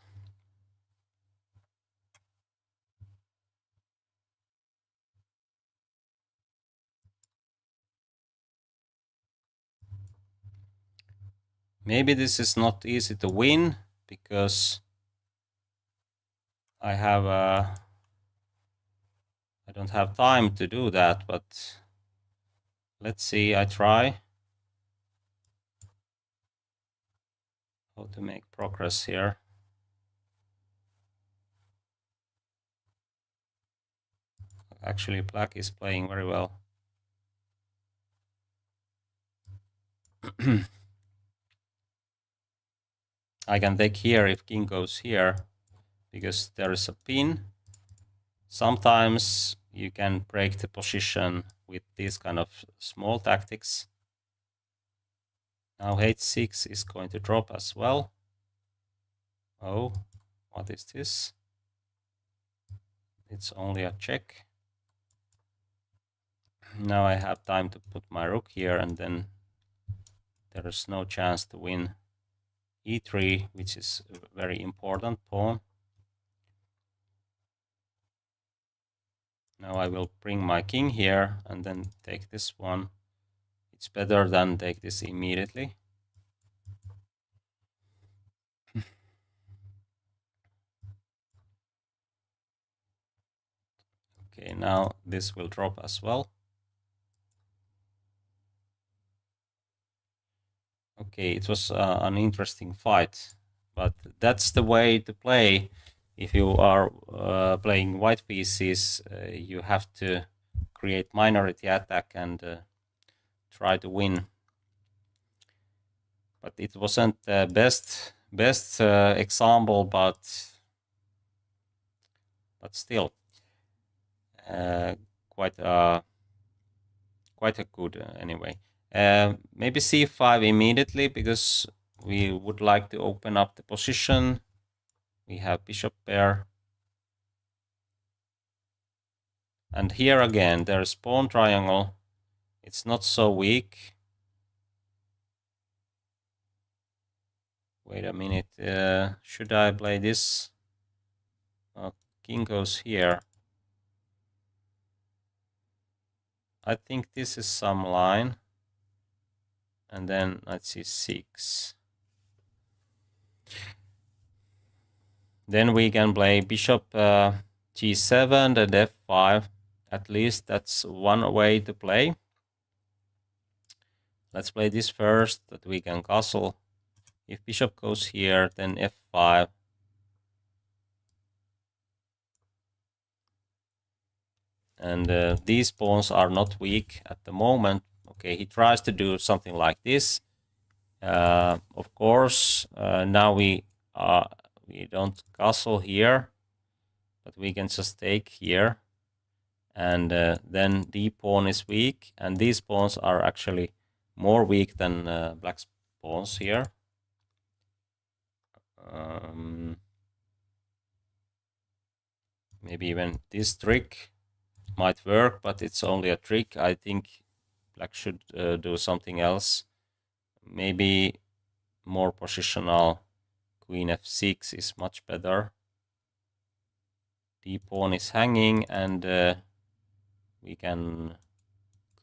Maybe this is not easy to win because I don't have time to do that, but let's see, I try how to make progress here. Actually, black is playing very well. I can take here if king goes here, because there is a pin. Sometimes you can break the position with these kind of small tactics. Now h6 is going to drop as well. Oh, what is this? It's only a check. Now I have time to put my rook here, and then there is no chance to win e3, which is a very important pawn. Now I will bring my king here and then take this one. It's better than take this immediately. Okay, now this will drop as well. Okay, it was an interesting fight, but that's the way to play. If you are playing white pieces, you have to create minority attack and try to win. But it wasn't the best example, but still quite a good anyway. Maybe c5 immediately, because we would like to open up the position. We have bishop pair. And here again, there's pawn triangle. It's not so weak. Wait a minute. Should I play this? King goes here. I think this is some line. And then let's see, 6. Then we can play bishop g7 and f5. At least that's one way to play. Let's play this first, that we can castle. If bishop goes here, then f5. And these pawns are not weak at the moment. Okay, he tries to do something like this. Of course, now we don't castle here, but we can just take here. And then the pawn is weak, and these pawns are actually more weak than black's pawns here. Maybe even this trick might work, but it's only a trick. I think black should do something else. Maybe more positional. Queen f6 is much better. The pawn is hanging, and we can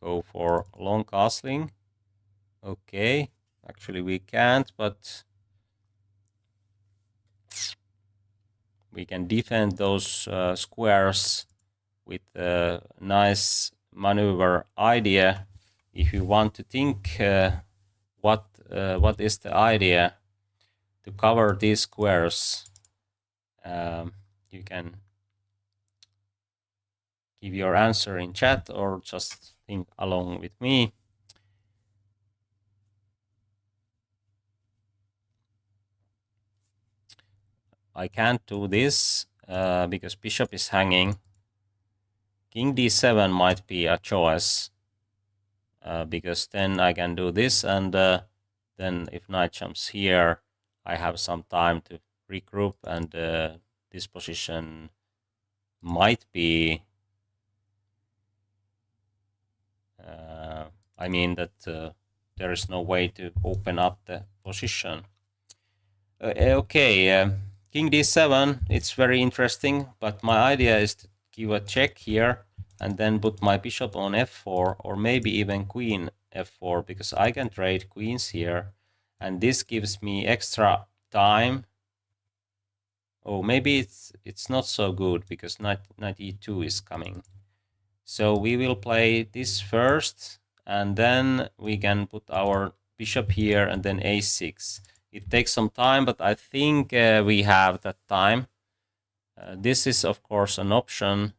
go for long castling. Okay, actually we can't, but we can defend those squares with a nice maneuver idea. If you want to think what is the idea to cover these squares, you can give your answer in chat or just think along with me. I can't do this because bishop is hanging. King d7 might be a choice, because then I can do this, and then if knight jumps here, I have some time to regroup, and this position might be, I mean that there is no way to open up the position. Okay, king d7, it's very interesting, but my idea is to give a check here and then put my bishop on f4, or maybe even queen f4, because I can trade queens here, and this gives me extra time. Oh, maybe it's not so good, because knight e2 is coming. So we will play this first, and then we can put our bishop here, and then a6. It takes some time, but I think we have that time. This is, of course, an option.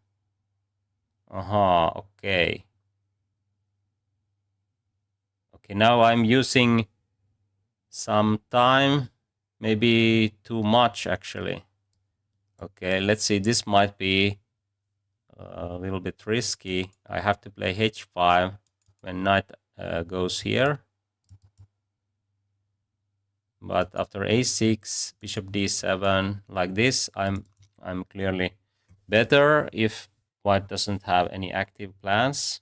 Okay. Okay, now I'm using some time. maybe too much actually. Okay, let's see, this might be a little bit risky. I have to play h5 when knight goes here. But after a6, bishop d7, like this, I'm clearly better if white doesn't have any active plans.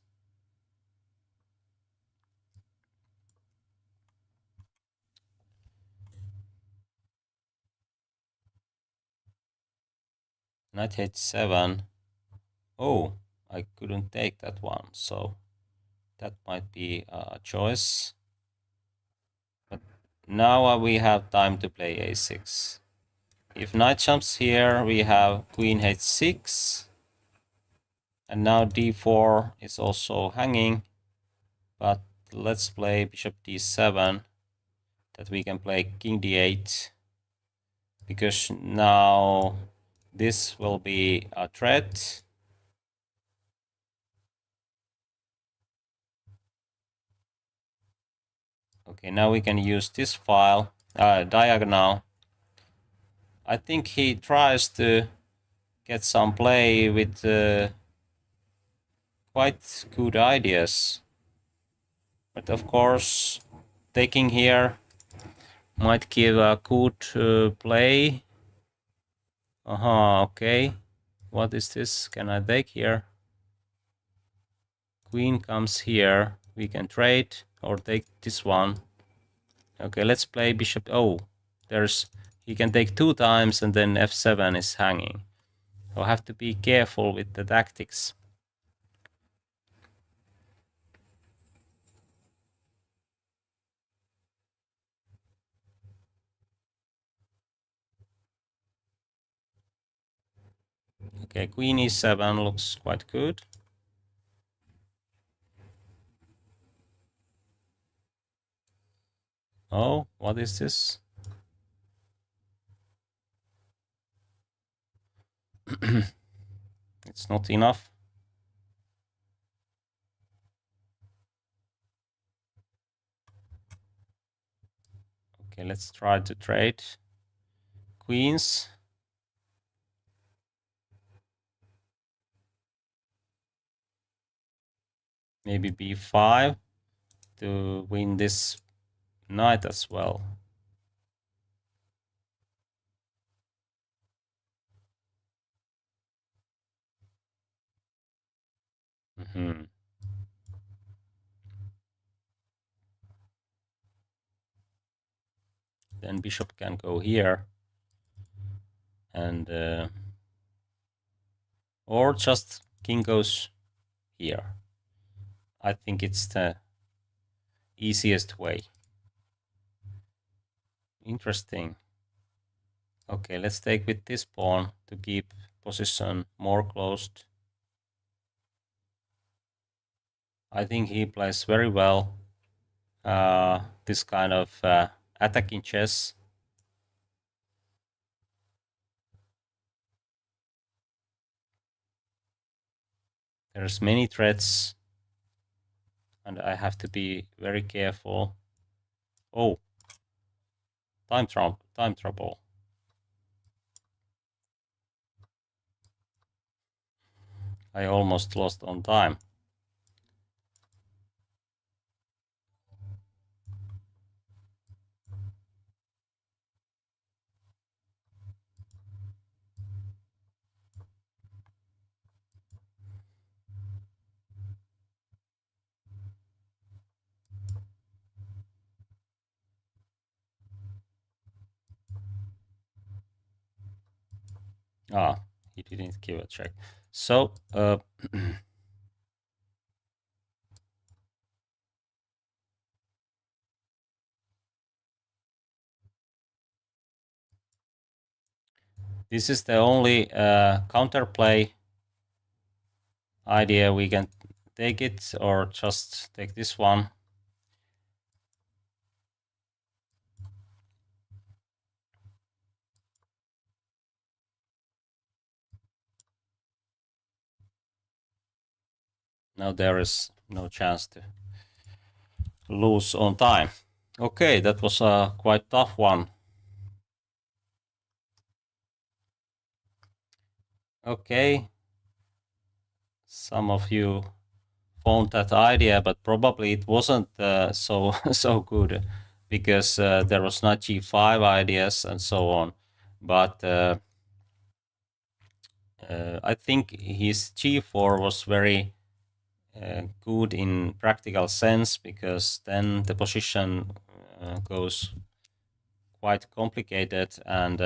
Knight h7. Oh, I couldn't take that one, so that might be a choice. But now we have time to play a6. If knight jumps here, we have queen h6. And now d4 is also hanging. But let's play bishop d7. That we can play king d8. Because now this will be a threat. Okay, now we can use this file, diagonal. I think he tries to get some play with quite good ideas. But of course, taking here might give a good play. Okay. What is this? Can I take here? Queen comes here. We can trade or take this one. Okay, let's play bishop. Oh, he can take 2 times and then f7 is hanging. So I have to be careful with the tactics. Okay, queen e7 looks quite good. Oh, what is this? It's not enough. Okay, let's try to trade queens. Maybe b5 to win this knight as well. Then bishop can go here. And or just king goes here. I think it's the easiest way. Interesting. Okay, let's take with this pawn to keep position more closed. I think he plays very well this kind of attacking chess. There's many threats and I have to be very careful. Oh, time trouble. I almost lost on time. He didn't give a check. So this is the only counterplay idea. We can take it or just take this one. Now there is no chance to lose on time. Okay, that was a quite tough one. Okay, some of you found that idea, but probably it wasn't so so good because there was not g5 ideas and so on. But I think his g4 was very good in practical sense, because then the position goes quite complicated, and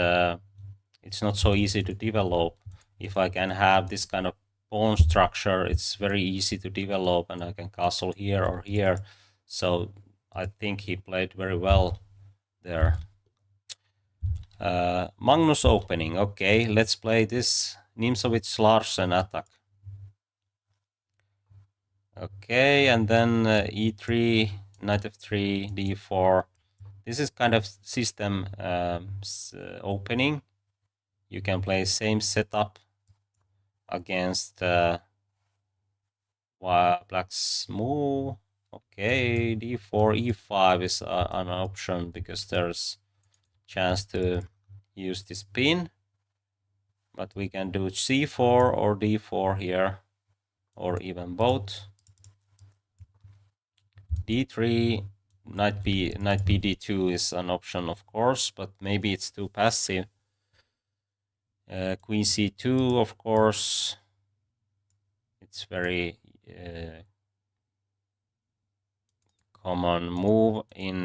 it's not so easy to develop. If I can have this kind of pawn structure, it's very easy to develop, and I can castle here or here. So I think he played very well there. Magnus opening. Okay, let's play this Nimzowitsch-Larsen attack. Okay, and then e3, knight f3, d4. This is kind of system opening. You can play same setup against black's move. Okay, d4, e5 is an option because there's chance to use this pin. But we can do c4 or d4 here, or even both. d3, knight b d2 is an option, of course, but maybe it's too passive. Queen c2, of course, it's very common move in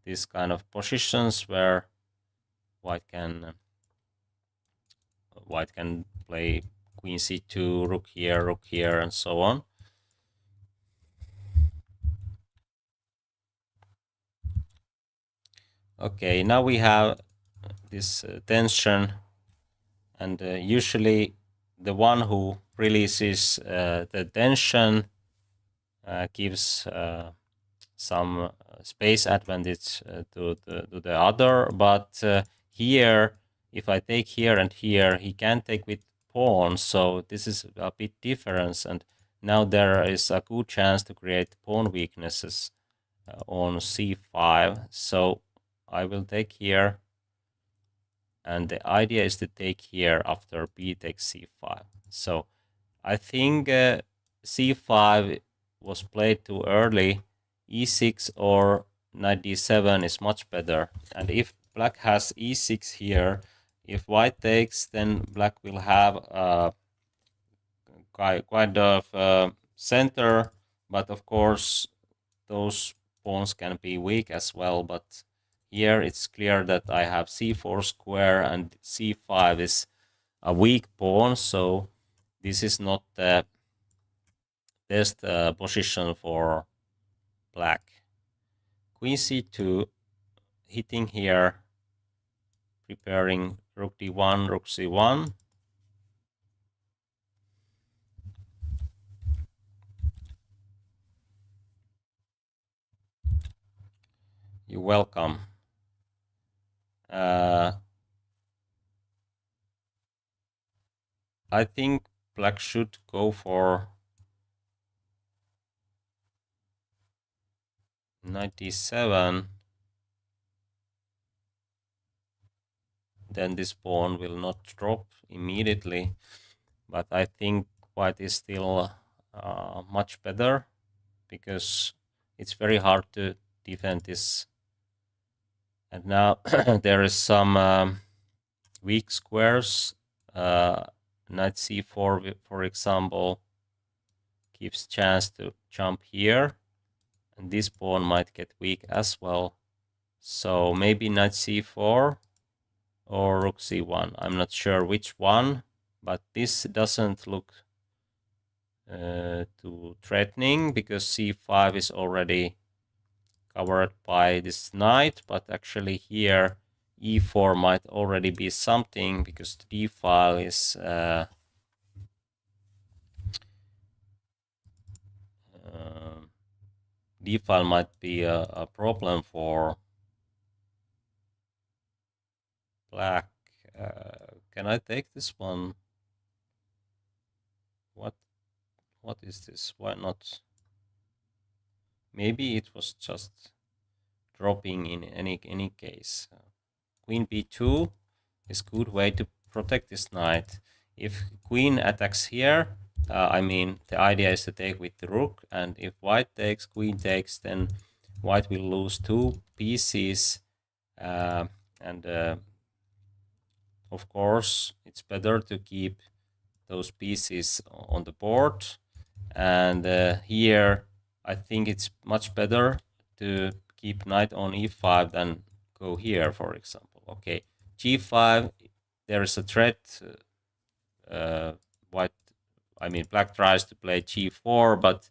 this kind of positions where white can play queen c2, rook here, and so on. Okay, now we have this tension, and usually the one who releases the tension gives some space advantage to the other. But here, if I take here and here, he can take with pawns, so this is a bit difference, and now there is a good chance to create pawn weaknesses on c5. So I will take here, and the idea is to take here after b takes c5. So I think c5 was played too early. e6 or knight d7 is much better. And if black has e6 here, if white takes, then black will have kind of center, but of course those pawns can be weak as well. But here it's clear that I have c4 square, and c5 is a weak pawn, so this is not the best position for black. Queen c2, hitting here, preparing rook d1, rook c1. You're welcome. I think black should go for knight d7. Then this pawn will not drop immediately, but I think white is still much better, because it's very hard to defend this. And now there is some weak squares. Knight c4, for example, gives chance to jump here, and this pawn might get weak as well. So maybe knight c4 or rook c1. I'm not sure which one, but this doesn't look too threatening, because c5 is already covered by this knight. But actually here e4 might already be something, because the d file is d file might be a problem for black. Can I take this one? What is this? Why not? Maybe it was just dropping in any case. Queen b2 is good way to protect this knight. If queen attacks here, I mean, the idea is to take with the rook, and if white takes, queen takes, then white will lose 2 pieces, and of course it's better to keep those pieces on the board. And here I think it's much better to keep knight on e5 than go here, for example. Okay, g5, there is a threat. White, I mean, black tries to play g4, but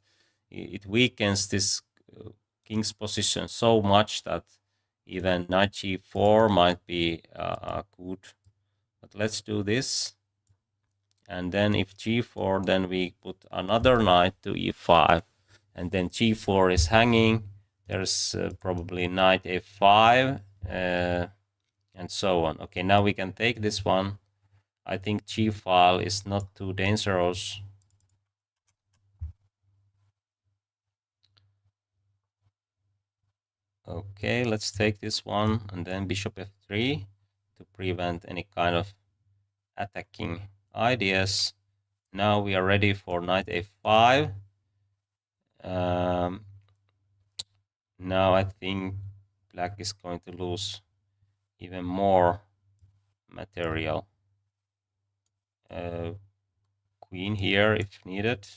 it weakens this king's position so much that even knight g4 might be good. But let's do this. And then if g4, then we put another knight to e5, and then g4 is hanging. There's probably knight a5, and so on. Okay, now we can take this one. I think g file is not too dangerous. Okay, let's take this one, and then bishop f3 to prevent any kind of attacking ideas. Now we are ready for knight a5. Now I think black is going to lose even more material. Queen here if needed.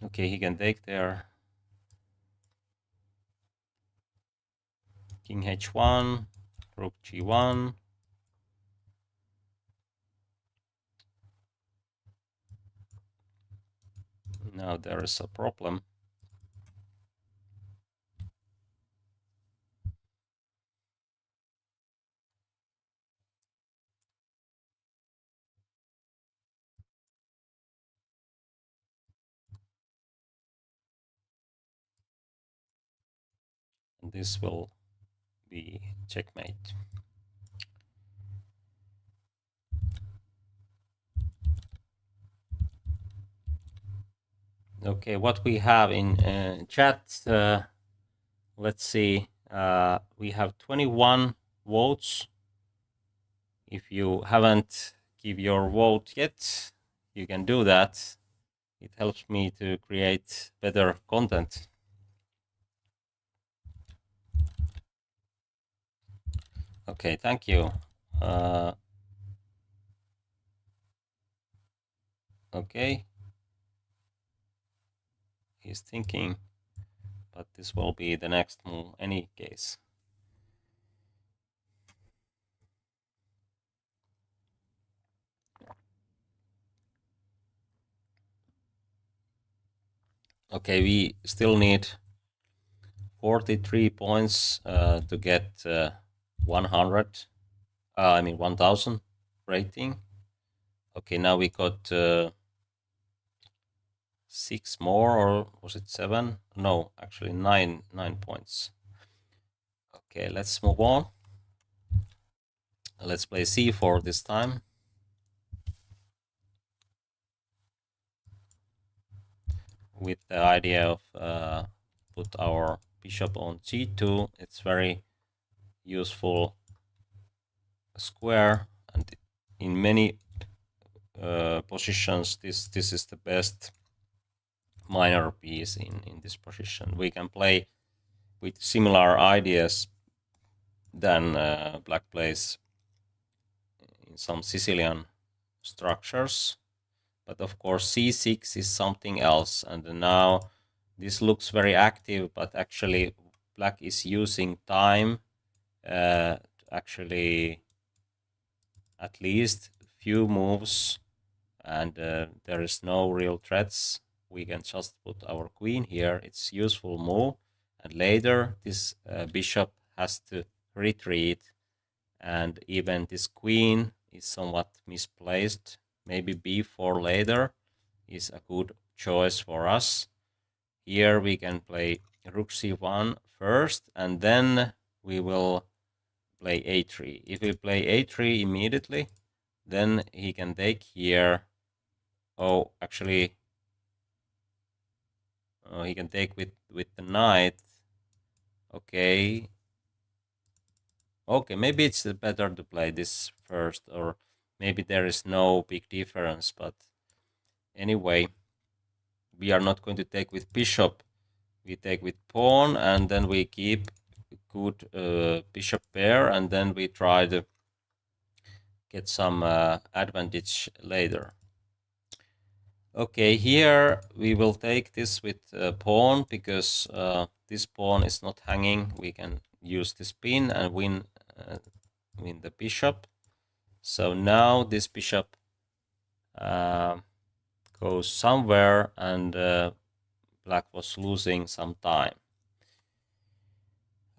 Okay, he can take there. King h1, rook g1. Now there is a problem. And this will be checkmate. Okay, what we have in chat, let's see, we have 21 votes. If you haven't give your vote yet, you can do that. It helps me to create better content. Okay, thank you. Okay. He's thinking, but this will be the next move any case. Okay, we still need 43 points to get 100. I mean 1000 rating. Okay, now we got 6 more, or was it 7? No, actually 9 points. Okay, let's move on. Let's play c4 this time. With the idea of put our bishop on g2. It's very useful square, and in many positions this is the best minor piece in this position. We can play with similar ideas than black plays in some Sicilian structures, but of course c6 is something else, and now this looks very active, but actually black is using time actually at least few moves, and there is no real threats. We can just put our queen here. It's useful move, and later this bishop has to retreat, and even this queen is somewhat misplaced. Maybe b4 later is a good choice for us. Here we can play rook c1 first, and then we will play a3. If we play a3 immediately, then he can take here. Oh, actually, he can take with the knight. Okay. Okay, maybe it's better to play this first, or maybe there is no big difference, but anyway, we are not going to take with bishop. We take with pawn, and then we keep good bishop pair, and then we try to get some advantage later. Okay, here we will take this with pawn, because this pawn is not hanging. We can use this pin and win the bishop. So now this bishop goes somewhere, and black was losing some time.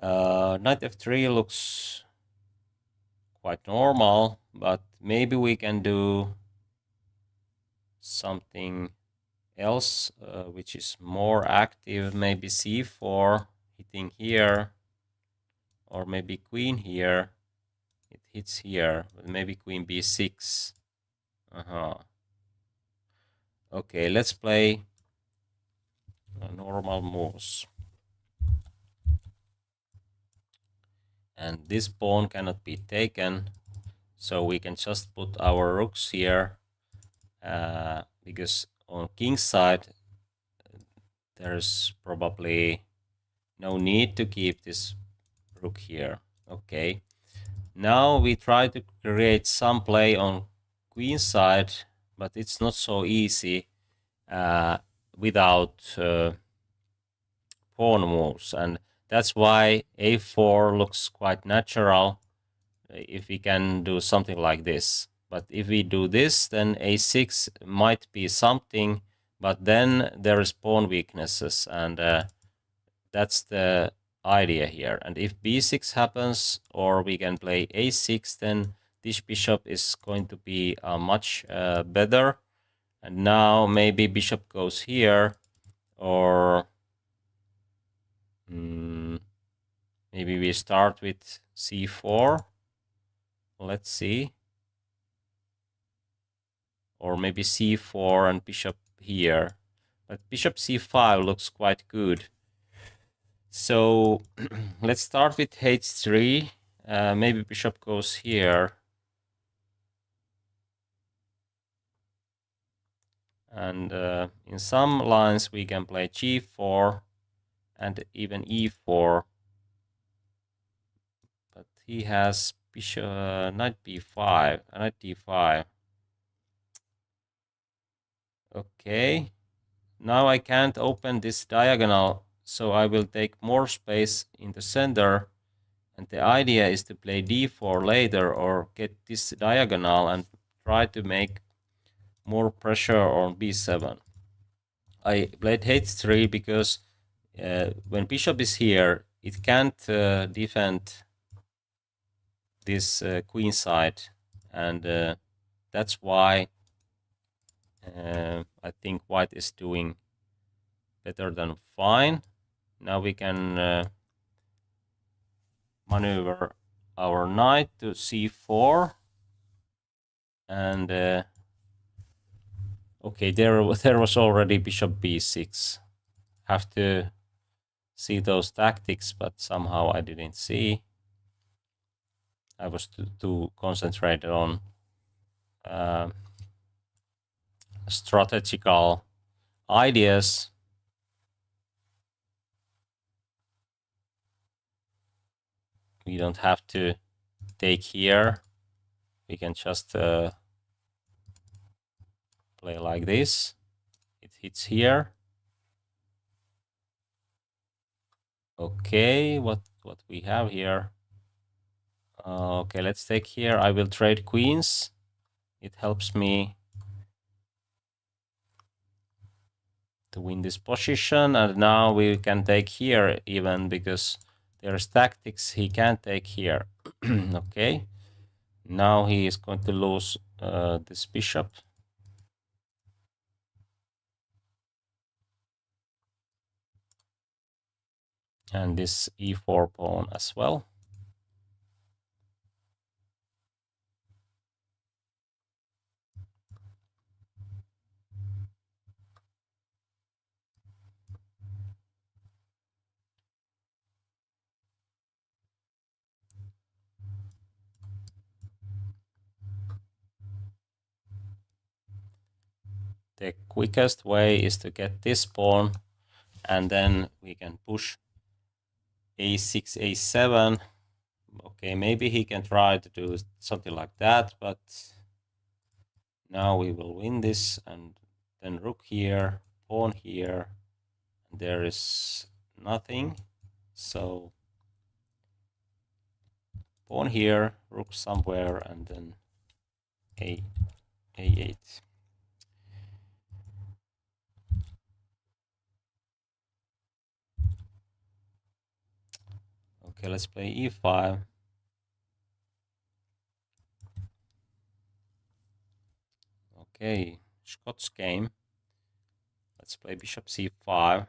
Knight f3 looks quite normal, but maybe we can do something else which is more active. Maybe c4 hitting here, or maybe queen here. It hits here, but maybe queen b6. Okay, let's play normal moves. And this pawn cannot be taken, so we can just put our rooks here, because on king's side there's probably no need to keep this rook here. Okay, now we try to create some play on queen side, but it's not so easy without pawn moves, and that's why a4 looks quite natural if we can do something like this. But if we do this, then a6 might be something, but then there is pawn weaknesses, and that's the idea here. And if b6 happens, or we can play a6, then this bishop is going to be much better. And now maybe bishop goes here, or maybe we start with c4. Let's see. Or maybe c4 and bishop here. But bishop c5 looks quite good. So let's start with h3. Maybe bishop goes here. And in some lines we can play g4 and even e4. But he has bishop, knight b5, knight d5. Okay. Now I can't open this diagonal, so I will take more space in the center. And the idea is to play d4 later, or get this diagonal and try to make more pressure on b7. I played h3 because when bishop is here, it can't defend this queen side, and that's why I think white is doing better than fine. Now we can maneuver our knight to c4, and okay, there was already bishop b6. Have to see those tactics, but somehow I didn't see. I was too concentrated on strategical ideas. We don't have to take here. We can just play like this. It hits here. Okay, what we have here? Okay, let's take here. I will trade queens. It helps me to win this position, and now we can take here even, because there's tactics he can't take here. Okay, now he is going to lose this bishop. And this e4 pawn as well. the quickest way is to get this pawn, and then we can push a6, a7. Okay, maybe he can try to do something like that, but now we will win this, and then rook here, pawn here, and there is nothing. So pawn here, rook somewhere, and then a8. Okay, let's play e5. Okay, Scott's game. Let's play bishop c5.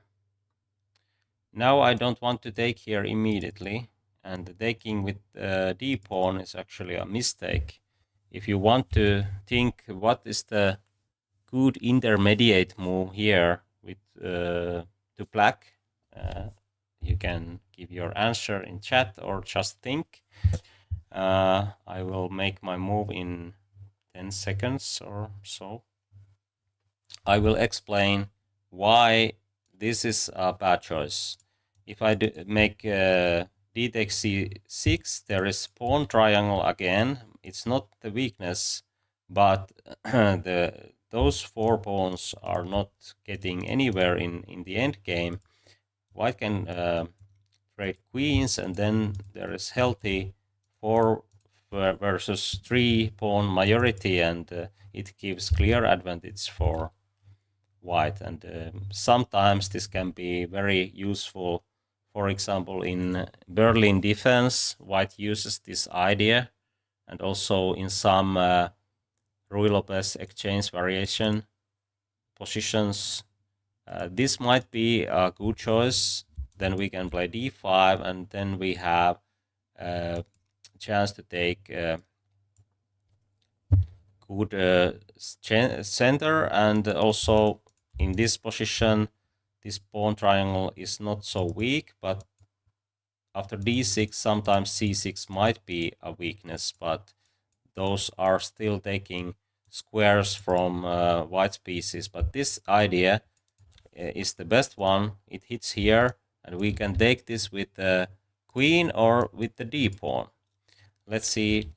Now I don't want to take here immediately, and the taking with d pawn is actually a mistake. If you want to think what is the good intermediate move here with to black, you can give your answer in chat or just think. I will make my move in 10 seconds or so. I will explain why this is a bad choice. If I make d takes c6, there is pawn triangle again. It's not the weakness, but those 4 pawns are not getting anywhere in the end game. White can trade queens, and then there is healthy 4 versus 3 pawn majority, and it gives clear advantage for white. And sometimes this can be very useful. For example, in Berlin defense, white uses this idea, and also in some Ruy Lopez exchange variation positions. This might be a good choice. Then we can play d5, and then we have a chance to take good center, and also in this position this pawn triangle is not so weak, but after d6 sometimes c6 might be a weakness, but those are still taking squares from white's pieces. But this idea is the best one. It hits here, and we can take this with the queen or with the d pawn. Let's see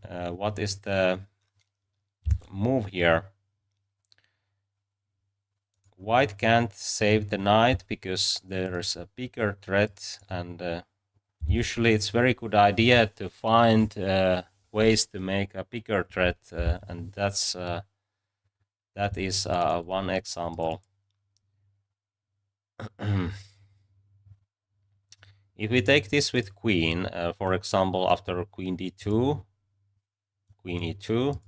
what is the move here. White can't save the knight because there is a bigger threat, and usually it's very good idea to find ways to make a bigger threat, and that is one example. If we take this with queen, for example, after queen d2, queen e2,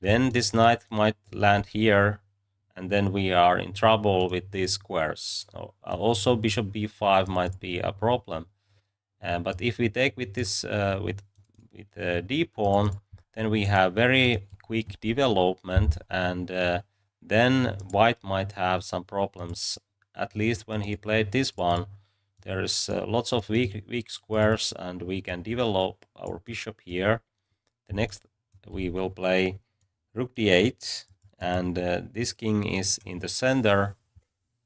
then this knight might land here, and then we are in trouble with these squares. Also, bishop b5 might be a problem. But if we take with this with d pawn, then we have very quick development, and then white might have some problems. At least when he played this one, there is lots of weak squares, and we can develop our bishop here. The next we will play rook d8, and this king is in the center.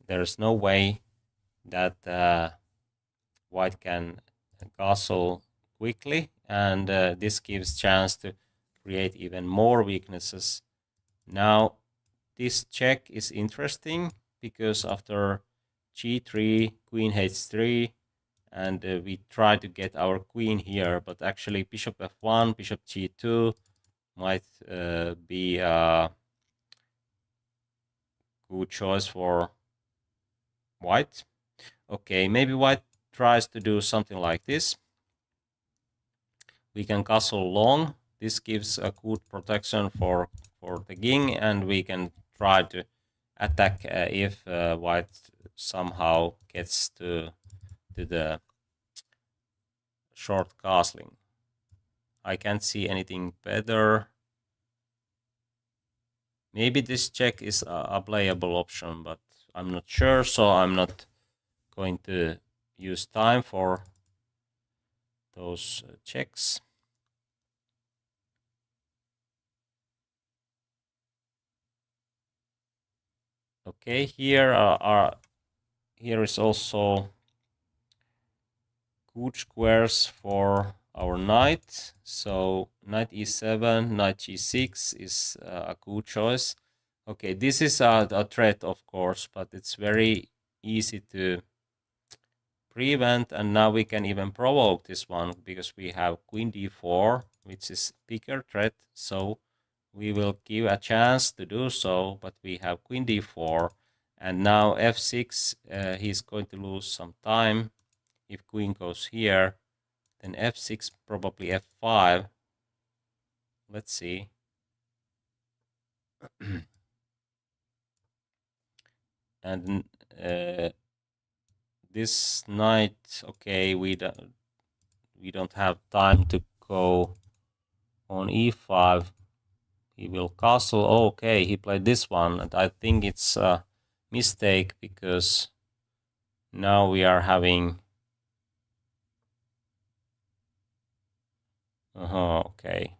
There is no way that white can castle quickly, and this gives chance to create even more weaknesses. Now this check is interesting because after g3, queen h3, and we try to get our queen here, but actually bishop f1, bishop g2 might be a good choice for white. Okay, maybe white tries to do something like this. We can castle long. This gives a good protection for the king, and we can try to attack if white somehow gets to the short castling. I can't see anything better. Maybe this check is a playable option, but I'm not sure, so I'm not going to use time for those checks. Okay, here is also good squares for our knight. So knight e7, knight g6 is a good choice. Okay, this is a threat, of course, but it's very easy to prevent, and now we can even provoke this one because we have queen d4, which is bigger threat. So we will give a chance to do so, but we have queen d4, and now f6. He's going to lose some time. If queen goes here, then f6, probably f5. Let's see. And this knight, okay, we don't have time to go on e5. He will castle. Oh, okay, he played this one, and I think it's a mistake because now we are having. Okay.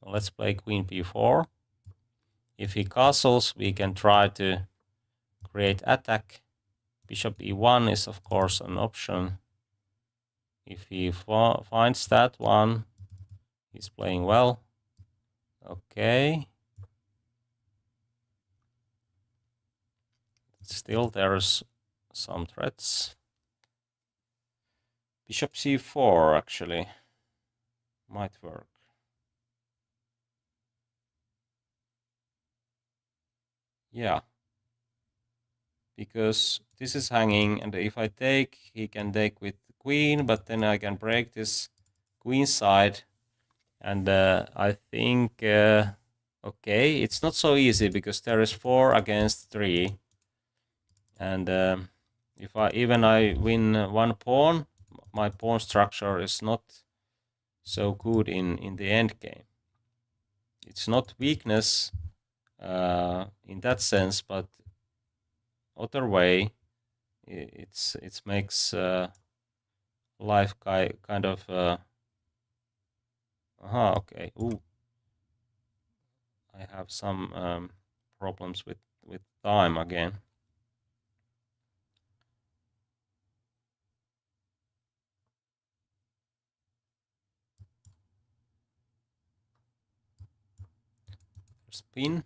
Let's play queen b4. If he castles, we can try to create attack. Bishop e1 is of course an option. If he finds that one, he's playing well. Okay. Still there's some threats. Bishop c4 actually might work. Yeah. Because this is hanging, and if I take, he can take with queen, but then I can break this queen side. And I think, okay, it's not so easy because there is 4 against 3. And if I win one pawn, my pawn structure is not so good in the end game. It's not weakness in that sense, but other way, it makes life kind of. Okay. Ooh, I have some problems with time again. Spin.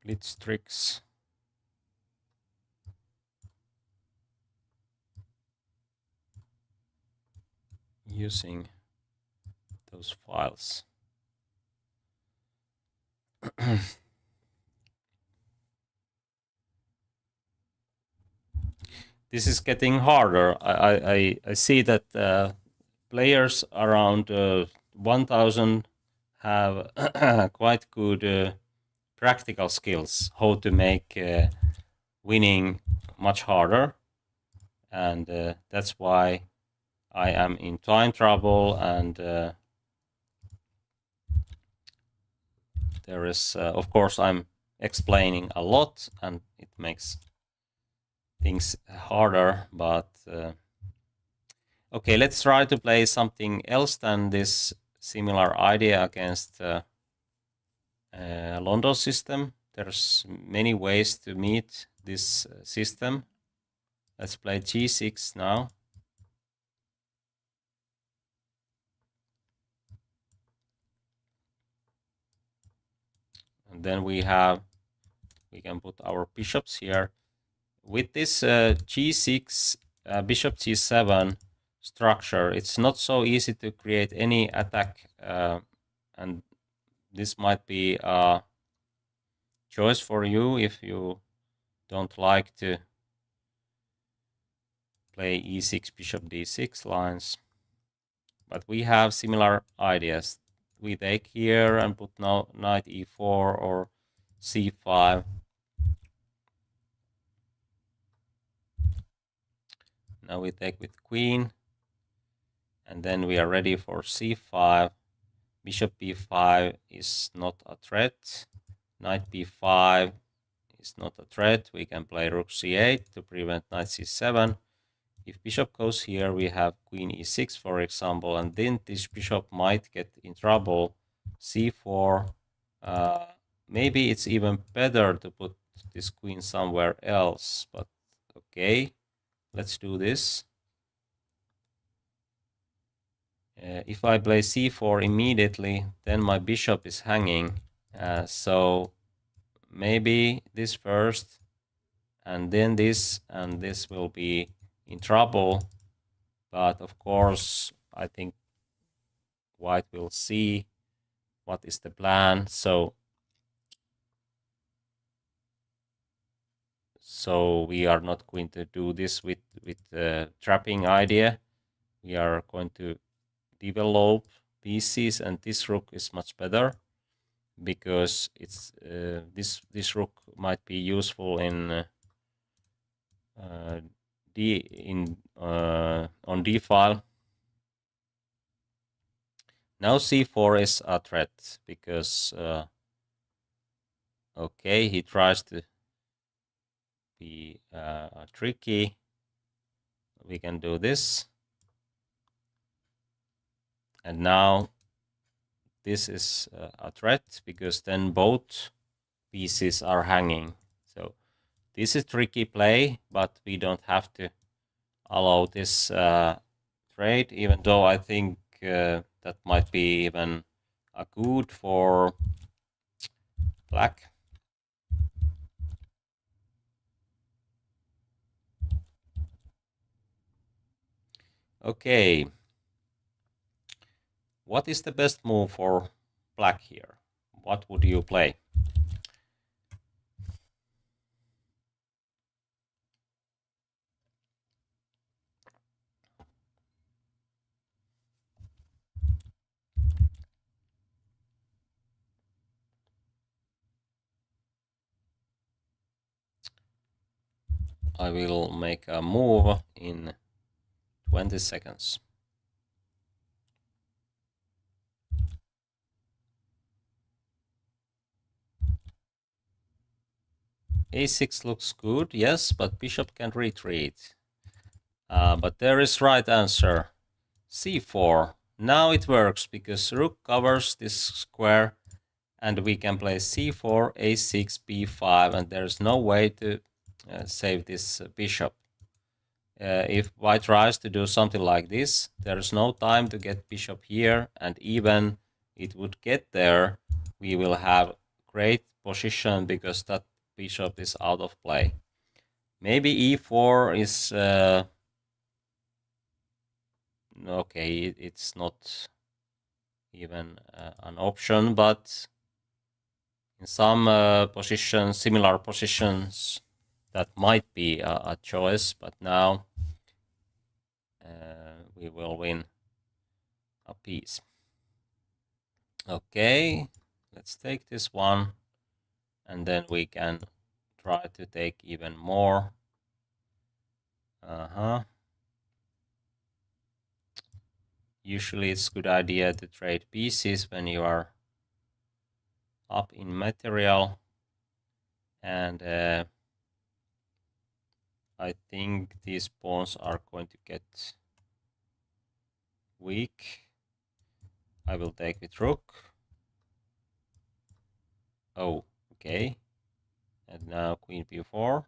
Blitz tricks. Using those files. This is getting harder. I see that players around 1000 have quite good practical skills how to make winning much harder, and that's why I am in time trouble, and there is of course I'm explaining a lot and it makes things harder, but okay, let's try to play something else than this similar idea against London system. There's many ways to meet this system. Let's play g6 now. And then we can put our bishops here. With this g6, bishop g7 structure, it's not so easy to create any attack, and this might be a choice for you if you don't like to play e6, bishop d6 lines. But we have similar ideas. We take here and put now knight e4 or c5. Now we take with queen, and then we are ready for c5. Bishop b5 is not a threat. Knight b5 is not a threat. We can play rook c8 to prevent knight c7. If bishop goes here, we have queen e6, for example, and then this bishop might get in trouble. c4. Maybe it's even better to put this queen somewhere else, but okay, let's do this. If I play c4 immediately, then my bishop is hanging. So maybe this first, and then this, and this will be in trouble. But of course, I think white will see what is the plan. So we are not going to do this with the trapping idea. We are going to develop pieces, and this rook is much better because it's this rook might be useful in on d file. Now c4 is a threat because okay, he tries to be tricky. We can do this, and now this is a threat because then both pieces are hanging. So this is tricky play, but we don't have to allow this trade, even though I think that might be even a good for black. Okay. What is the best move for black here? What would you play? I will make a move in 20 seconds. A6 looks good, yes, but bishop can retreat. But there is right answer. C4. Now it works because rook covers this square, and we can play c4, a6, b5, and there's no way to save this bishop. If white tries to do something like this, there's no time to get bishop here, and even it would get there, we will have great position because that bishop is out of play. Maybe e4 is okay, it's not even an option, but in some positions, similar positions, that might be a choice, but now we will win a piece. Okay, let's take this one, and then we can try to take even more. Usually it's a good idea to trade pieces when you are up in material, and I think these pawns are going to get weak. I will take with rook. Oh, okay. And now queen b4.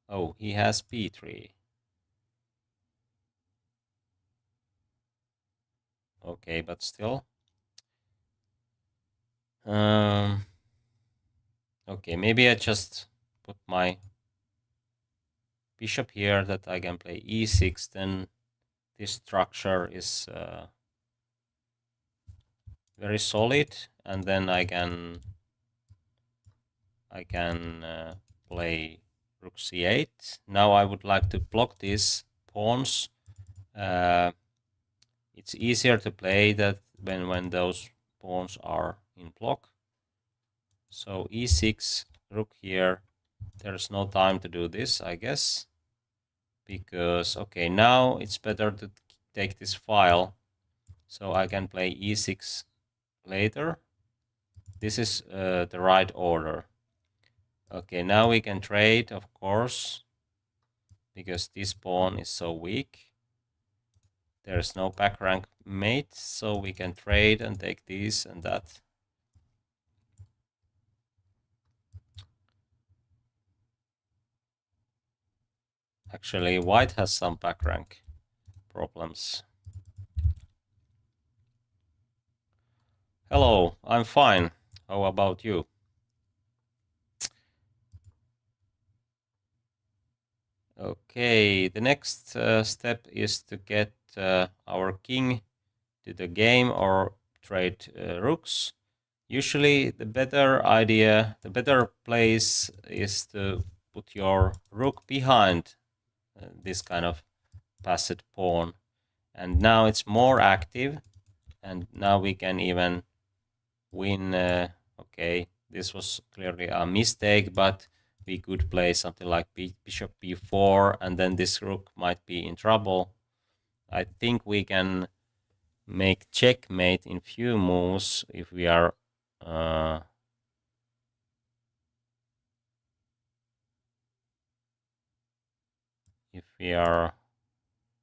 Oh, he has b3. Okay, but still. Okay, maybe I just put my bishop here that I can play e6. Then this structure is very solid, and then I can play rook c8. Now I would like to block these pawns. It's easier to play that when those pawns are in block. So e6, rook here. There's no time to do this, I guess, because okay, now it's better to take this file So I can play e6 later. This is the right order. Okay, now we can trade, of course, because this pawn is so weak. There's no back rank mate, so we can trade and take this and that. Actually, white has some back rank problems. Hello, I'm fine. How about you? Okay, the next step is to get our king to the game or trade rooks. Usually the better idea, the better place is to put your rook behind this kind of passed pawn. And now it's more active, and now we can even win. Okay, this was clearly a mistake, but we could play something like bishop b4, and then this rook might be in trouble. I think we can make checkmate in few moves if we are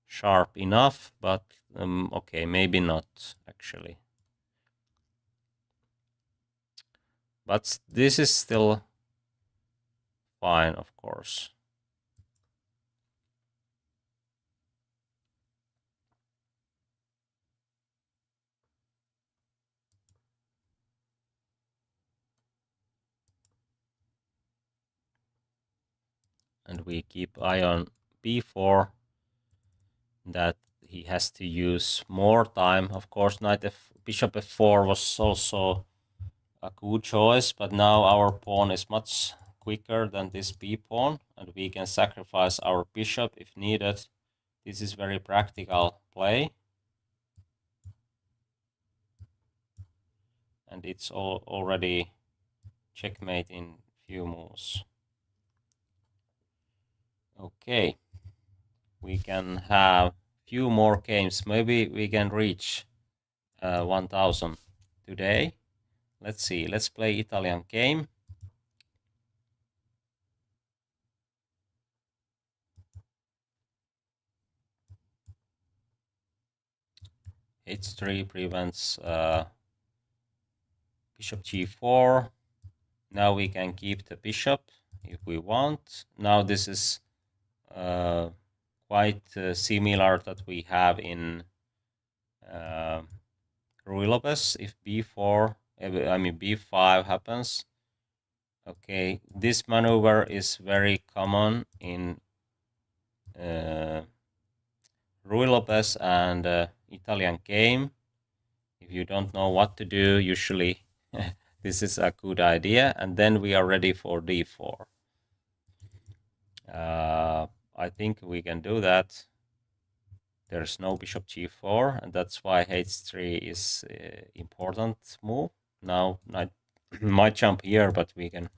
sharp enough, but okay, maybe not actually. But this is still fine, of course. And we keep eye on b4, that he has to use more time. Of course, bishop f4 was also a good choice, but now our pawn is much quicker than this b pawn, and we can sacrifice our bishop if needed. This is very practical play, and it's already checkmate in few moves. Okay, we can have few more games. Maybe we can reach 1000 today. Let's see. Let's play Italian game. H3 prevents bishop g4. Now we can keep the bishop if we want. Now this is quite similar that we have in Ruy Lopez. If b4, I mean b5 happens. Okay, this maneuver is very common in Ruy Lopez and Italian game. If you don't know what to do, usually this is a good idea. And then we are ready for d4. I think we can do that. There's no bishop g4, and that's why h3 is important move. Now I might jump here, but we can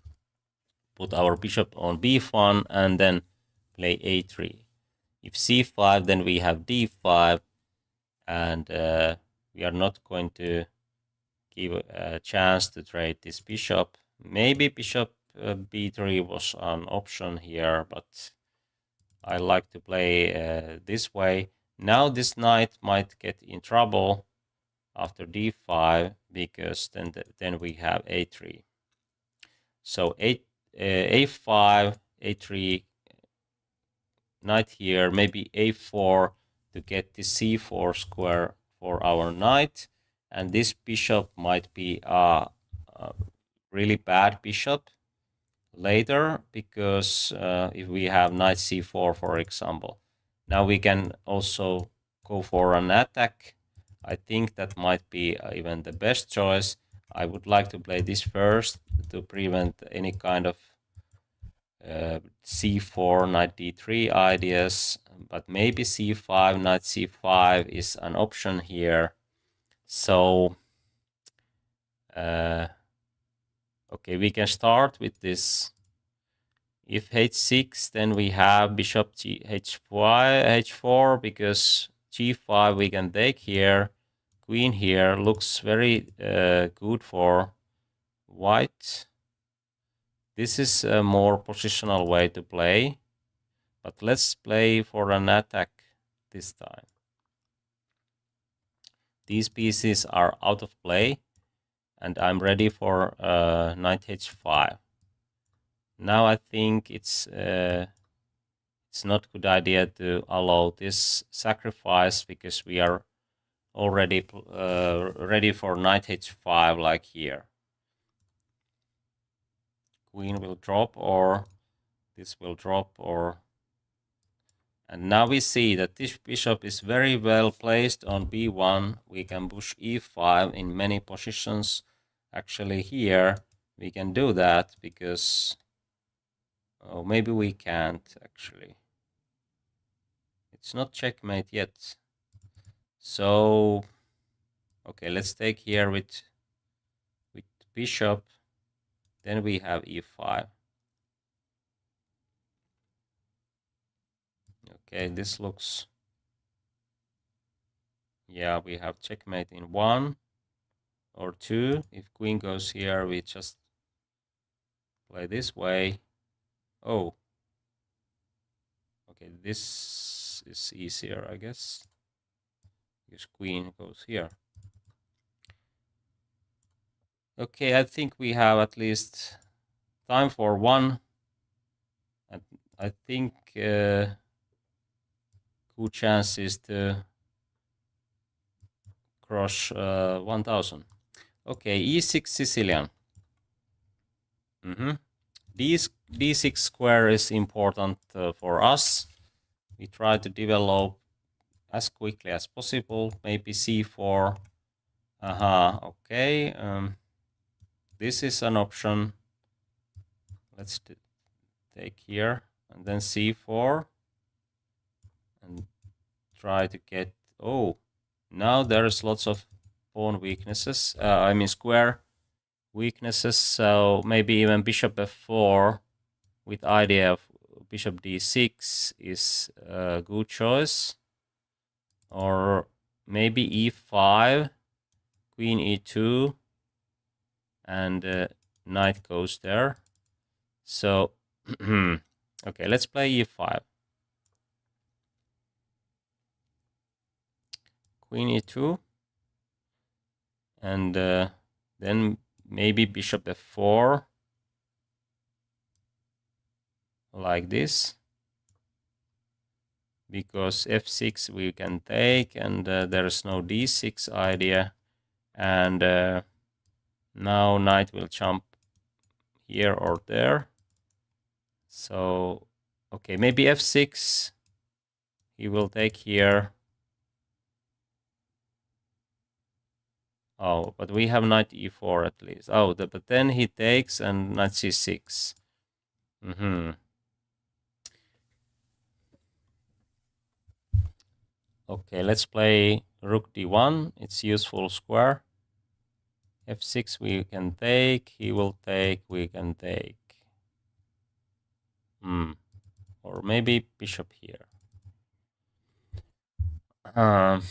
put our bishop on b1 and then play a3. If c5, then we have d5, and we are not going to give a chance to trade this bishop. Maybe bishop b3 was an option here, but I like to play this way. Now this knight might get in trouble after d5, because then we have a3. So a5, a3, knight here, maybe a4 to get the c4 square for our knight. And this bishop might be a really bad bishop later, because if we have knight c4, for example. Now we can also go for an attack. I think that might be even the best choice. I would like to play this first to prevent any kind of c4, knight d3 ideas, but maybe c5, knight c5 is an option here. So okay, we can start with this. If h6, then we have bishop h4, because g5 we can take here, queen here looks very good for white. This is a more positional way to play, but let's play for an attack this time. These pieces are out of play, and I'm ready for knight h5. Now I think it's not a good idea to allow this sacrifice, because we are already ready for knight h5, like here. Queen will drop, or this will drop, or... And now we see that this bishop is very well placed on b1. We can push e5 in many positions. Actually here we can do that, because... Oh, maybe we can't, actually. It's not checkmate yet. So, okay, let's take here with bishop. Then we have e5. Okay, this looks... Yeah, we have checkmate in 1 or 2. If queen goes here, we just play this way. Oh. Okay, this is easier, I guess. Because queen goes here. Okay, I think we have at least time for one. And I think good chances to cross 1000. Okay, e6 Sicilian. D6 square is important for us. We try to develop as quickly as possible. Maybe c4. Okay. This is an option. Let's take here and then c4 and try to get... Oh, now there's lots of pawn weaknesses. I mean square weaknesses. So maybe even bishop f4 with idea of bishop d6 is a good choice. Or maybe e5, queen e2, and knight goes there. So, okay, let's play e5. Queen e2. And then maybe bishop f4. Like this. Because f6 we can take, and there is no d6 idea. And now knight will jump here or there. So, okay, maybe f6. He will take here. Oh, but we have knight e4 at least. Oh, but then he takes and knight c6. Okay, let's play rook d1. It's useful square. f6 we can take. He will take. We can take. Or maybe bishop here. I'm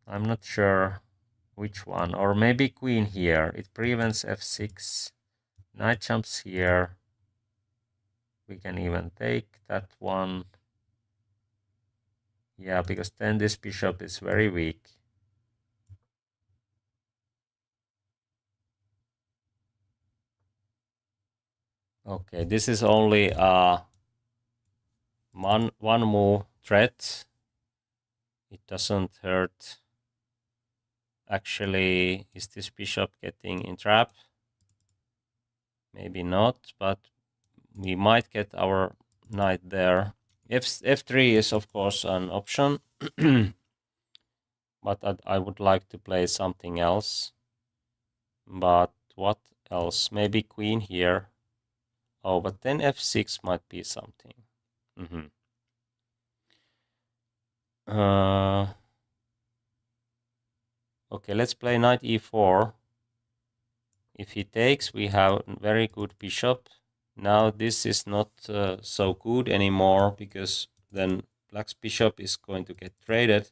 not sure which one. Or maybe queen here. It prevents f6. Knight jumps here. We can even take that one. Yeah, because then this bishop is very weak. Okay, this is only one move threat. It doesn't hurt. Actually, is this bishop getting in trap? Maybe not, but we might get our knight there. F3 is of course an option, but I would like to play something else. But what else? Maybe queen here. Oh, but then f6 might be something. Okay, let's play knight e4. If he takes, we have very good bishop. Now this is not so good anymore, because then black's bishop is going to get traded.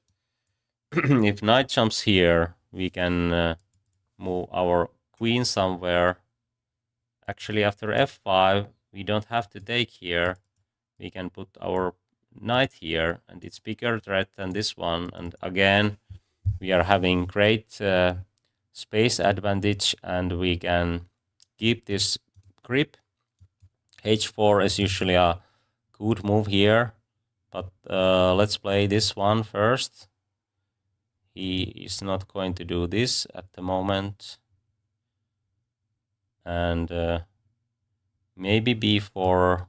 if knight jumps here, we can move our queen somewhere. Actually, after f5, we don't have to take here. We can put our knight here, and it's bigger threat than this one. And again, we are having great space advantage, and we can keep this grip. h4 is usually a good move here, but let's play this one first. He is not going to do this at the moment. And maybe b4.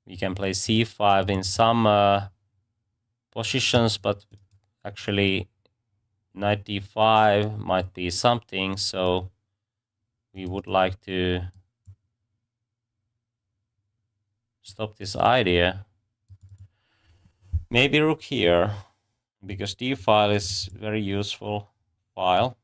We can play c5 in some positions, but actually knight d5 might be something, so we would like to stop this idea. Maybe rook here, because d file is very useful file.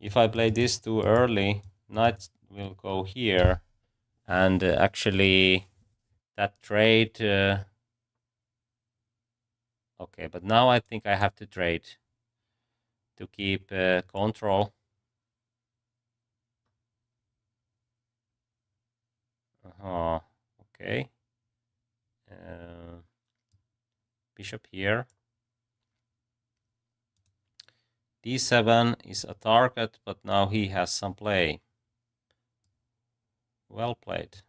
If I play this too early, knight will go here, and actually that trade... okay, but now I think I have to trade to keep control. Okay. Bishop here. d7 is a target, but now he has some play. Well played.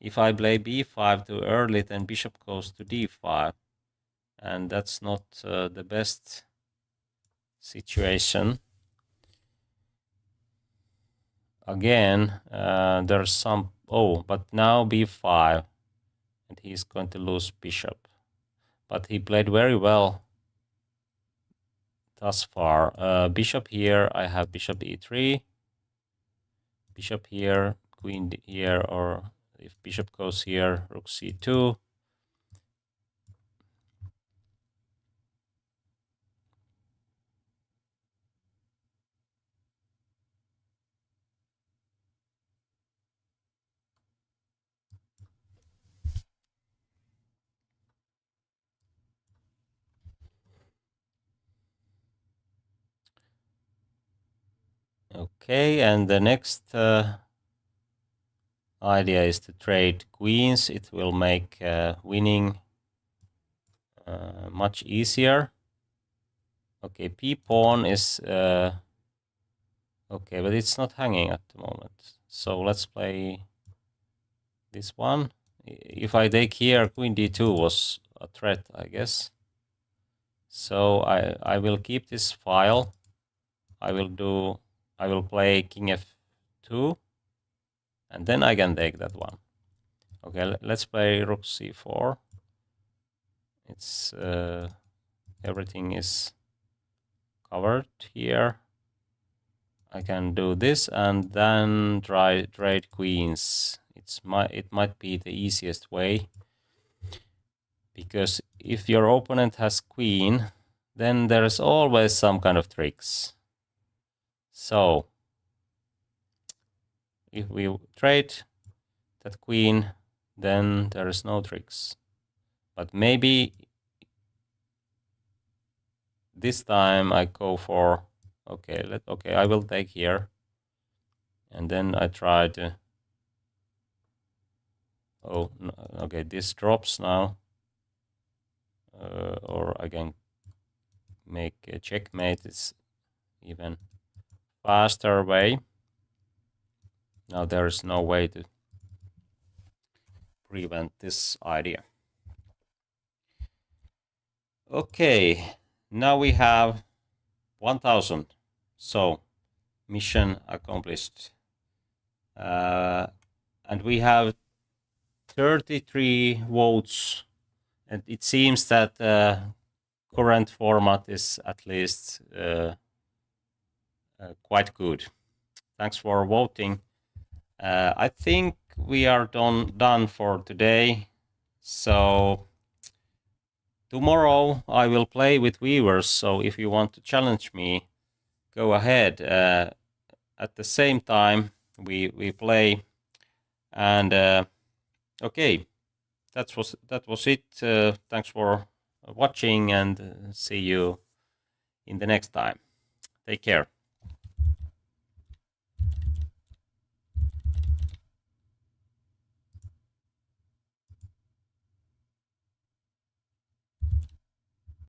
If I play b5 too early, then bishop goes to d5. And that's not the best situation. Again, there's some... oh, but now b5. And he's going to lose bishop. But he played very well thus far. Bishop here, I have bishop e3. Bishop here, queen here, or if bishop goes here, rook c2. Okay, and the next idea is to trade queens. It will make winning much easier. Okay, p-pawn is... okay, but it's not hanging at the moment. So let's play this one. If I take here, queen d2 was a threat, I guess. So I will keep this file. I will play king f2, and then I can take that one. Okay, let's play rook c4. It's everything is covered here. I can do this and then trade queens. It might be the easiest way, because if your opponent has queen, then there is always some kind of tricks. So if we trade that queen, then there is no tricks. But maybe this time I go for... okay, I will take here, and then I try to... oh, no, okay, this drops now, or I can make a checkmate. It's even faster way. Now there is no way to prevent this idea. Okay, now we have 1000. So mission accomplished. And we have 33 votes. And it seems that current format is at least quite good. Thanks for voting. I think we are done for today. So tomorrow I will play with viewers. So if you want to challenge me, go ahead. At the same time, we play. And okay, that was it. Thanks for watching, and see you in the next time. Take care.